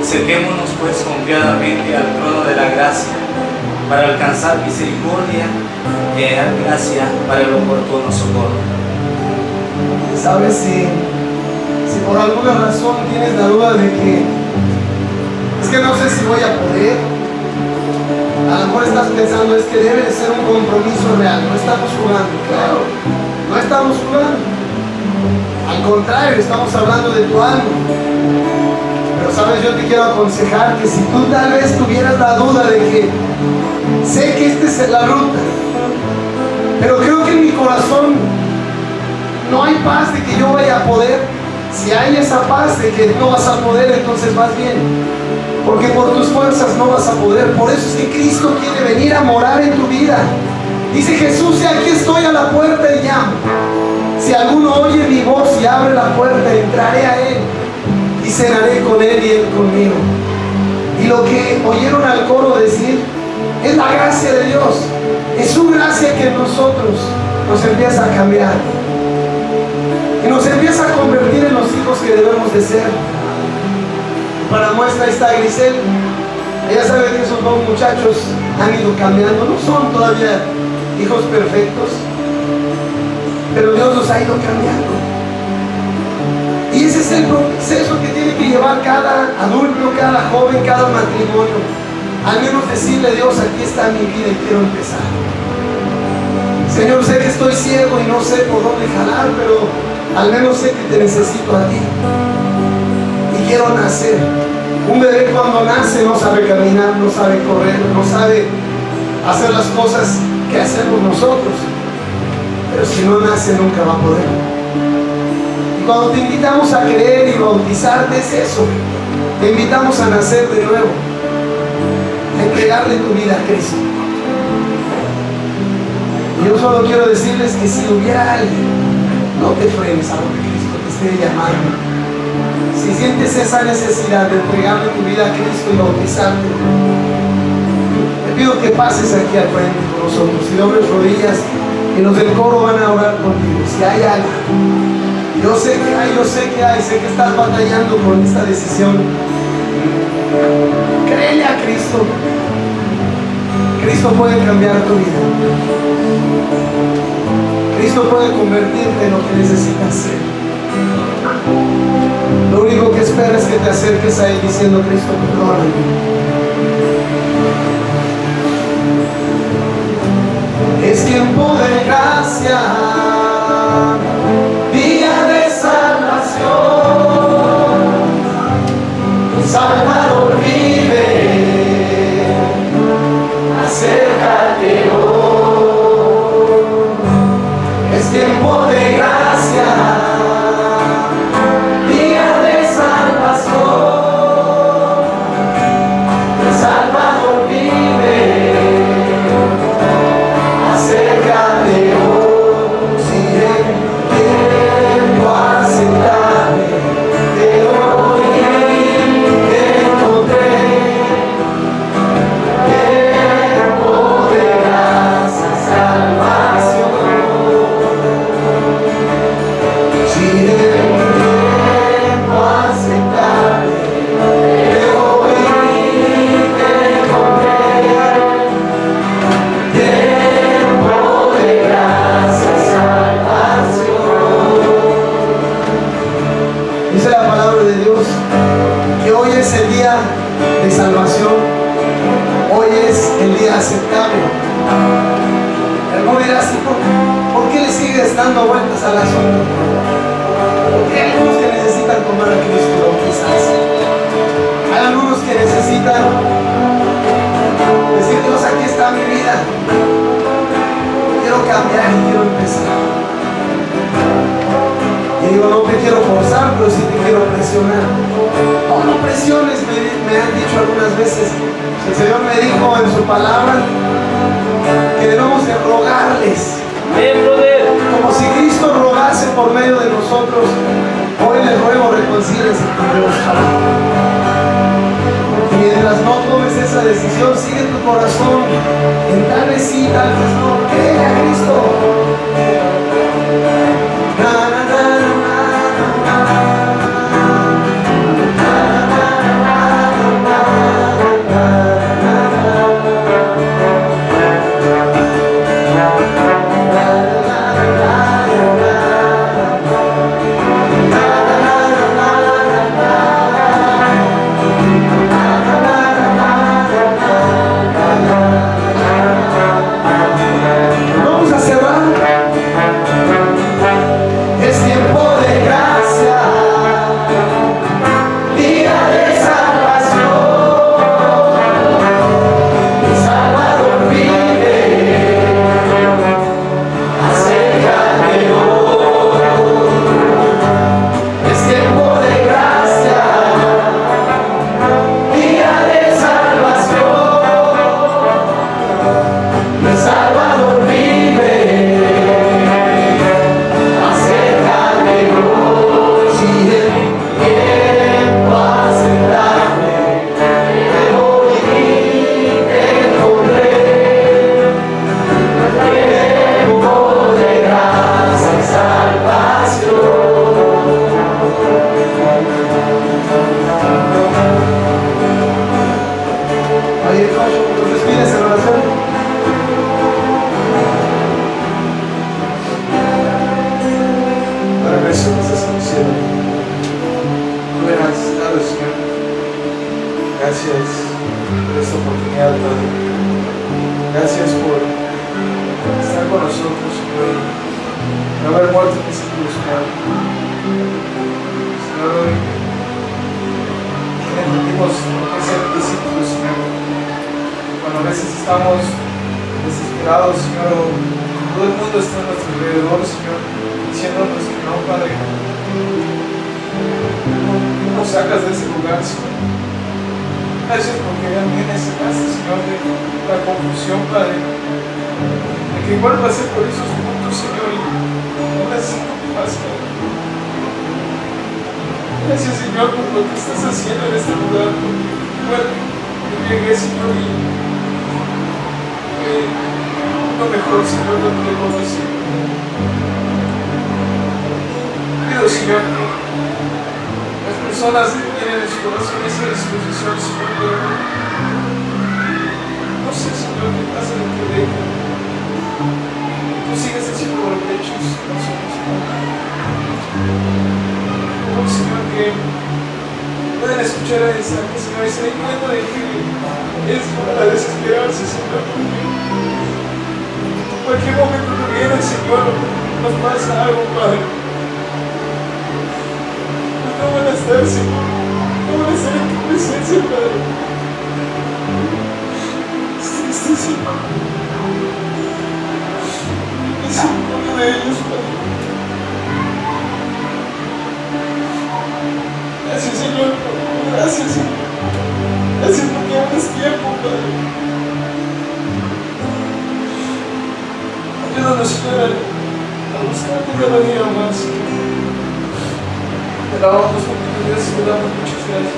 Acerquémonos pues confiadamente al trono de la gracia para alcanzar misericordia y hallar gracia para el oportuno socorro. ¿Sabes? Si por alguna razón tienes la duda de que es que no sé si voy a poder, a lo mejor estás pensando es que debe de ser un compromiso real, no estamos jugando, claro, no estamos jugando, al contrario, estamos hablando de tu alma. Pero sabes, yo te quiero aconsejar que si tú tal vez tuvieras la duda de que sé que esta es la ruta, pero creo que en mi corazón no hay paz de que yo vaya a poder, si hay esa paz de que no vas a poder, entonces vas bien, porque por tus fuerzas no vas a poder. Por eso es que Cristo quiere venir a morar en tu vida. Dice Jesús: y aquí estoy a la puerta y llamo. Si alguno oye mi voz y abre la puerta, entraré a él y cenaré con él y él conmigo. Y lo que oyeron al coro decir es la gracia de Dios. Es su gracia que en nosotros nos empieza a cambiar y nos empieza a convertir en los hijos que debemos de ser. Para muestra está Grisel. Ella sabe que esos dos muchachos han ido cambiando, no son todavía hijos perfectos, pero Dios los ha ido cambiando. Y ese es el proceso que tiene que llevar cada adulto, cada joven, cada matrimonio. Al menos decirle: Dios, aquí está mi vida y quiero empezar. Señor, sé que estoy ciego y no sé por dónde jalar, pero al menos sé que te necesito a ti. Y quiero nacer. Un bebé cuando nace no sabe caminar, no sabe correr, no sabe hacer las cosas que hacemos nosotros. Pero si no nace nunca va a poder. Y cuando te invitamos a creer y bautizarte es eso. Te invitamos a nacer de nuevo, a entregarle tu vida a Cristo. Y yo solo quiero decirles que si hubiera alguien, no te frenes a lo que Cristo te esté llamando. Si sientes esa necesidad de entregarle tu vida a Cristo y bautizarte, te pido que pases aquí al frente con nosotros y dobles rodillas, y los del coro van a orar contigo. Si hay algo, yo sé que hay, sé que estás batallando con esta decisión. Créele a Cristo. Cristo puede cambiar tu vida. Cristo puede convertirte en lo que necesitas ser. Lo único que espera es que te acerques a Él diciendo: Cristo, perdóname. Es tiempo de gracia, día de salvación. Salvador vive, acércate hoy. Es tiempo de gracia, día de salvación. salvación, hoy es el día aceptable. Alguno dirá así, ¿por qué le sigues dando vueltas al asunto? Porque hay algunos que necesitan tomar a Cristo, quizás. Hay algunos que necesitan decir, Dios, aquí está mi vida. Quiero cambiar y quiero empezar. Y digo, no te quiero forzar, pero sí te quiero presionar. No presiones, me han dicho algunas veces. El Señor me dijo en su palabra que debemos de rogarles. Como si Cristo rogase por medio de nosotros. Hoy les ruego, reconcíliense con Dios. Y mientras no tomes esa decisión, sigue tu corazón. En tal vez sí, tal vez no. Cree a Cristo. Vamos a cerrar. Es tiempo de gracia, día de salvación. Mi Salvador vive, acércate hoy. Es tiempo de gracia, día de salvación. Mi Salvador vive. Ahí nos despides en oración. Padre precioso, estás en el cielo. Buenas tardes, Señor. Gracias por esta oportunidad, Padre. Gracias por estar con nosotros, Señor, por haber muerto en ese cruz, Señor. Señor, hoy entendimos que ser discípulos, Señor. Cuando a veces estamos desesperados, Señor, todo el mundo está a nuestro alrededor, Señor, diciéndonos que no, Padre. Tú nos sacas de ese lugar, Señor. Gracias porque a mí me sacaste, Señor, de la confusión, Padre. De que igual pasé por esos puntos, Señor, y no necesito paz, Padre. Gracias, Señor, por lo que estás haciendo en este lugar. Igual yo llegué, Señor, y lo mejor, Señor, lo que conocí. Pido, Señor, que las personas que tienen en su corazón esa disposición, Señor, no sé, Señor, qué pasa en tu vida. Tú sigues haciendo berrechos en nosotros, Señor. Oh, Señor, que pueden escuchar a esa que, Señor, y se den cuenta de que es para desesperarse, Señor, porque en cualquier momento que viene el Señor nos pasa algo, Padre. No van a estar, Señor, no van a estar en tu presencia, Padre. Es triste, Señor. Es el pueblo de ellos, Padre. Gracias, Señor. Gracias, Señor. Gracias porque aún es tiempo, Padre. Ayúdanos, Señor, a buscarte cada día más, Señor. Te alabamos porque tu Dios y te damos muchas gracias.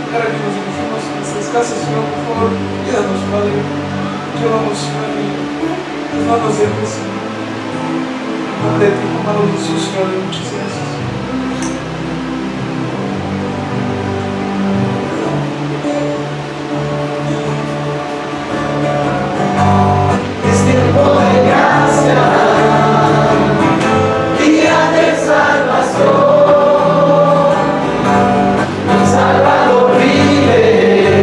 Ahora que nos dirigimos a nuestras casas, Señor, por favor, ayúdanos, Padre. Ayúdanos, Señor, y no nos dejes, Señor. En nombre de ti, amado Jesús, Señor, muchas gracias. Es tiempo de gracia, día de salvación. Mi Salvador vive.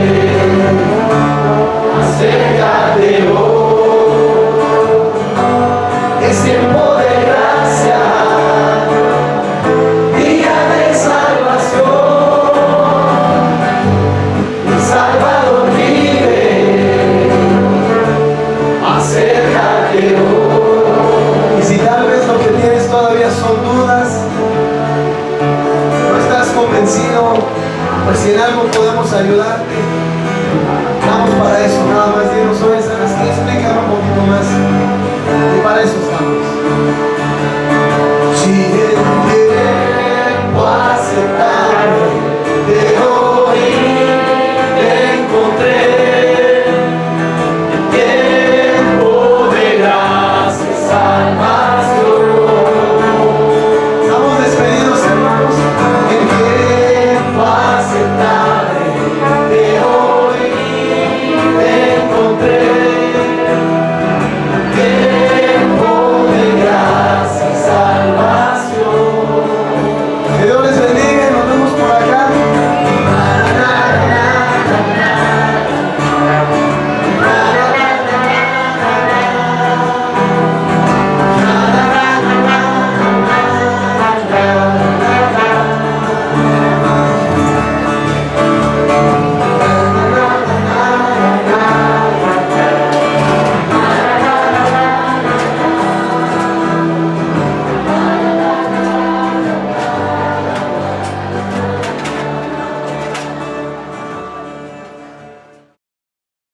adorarte. Vamos para eso, nada más. Dios, hoy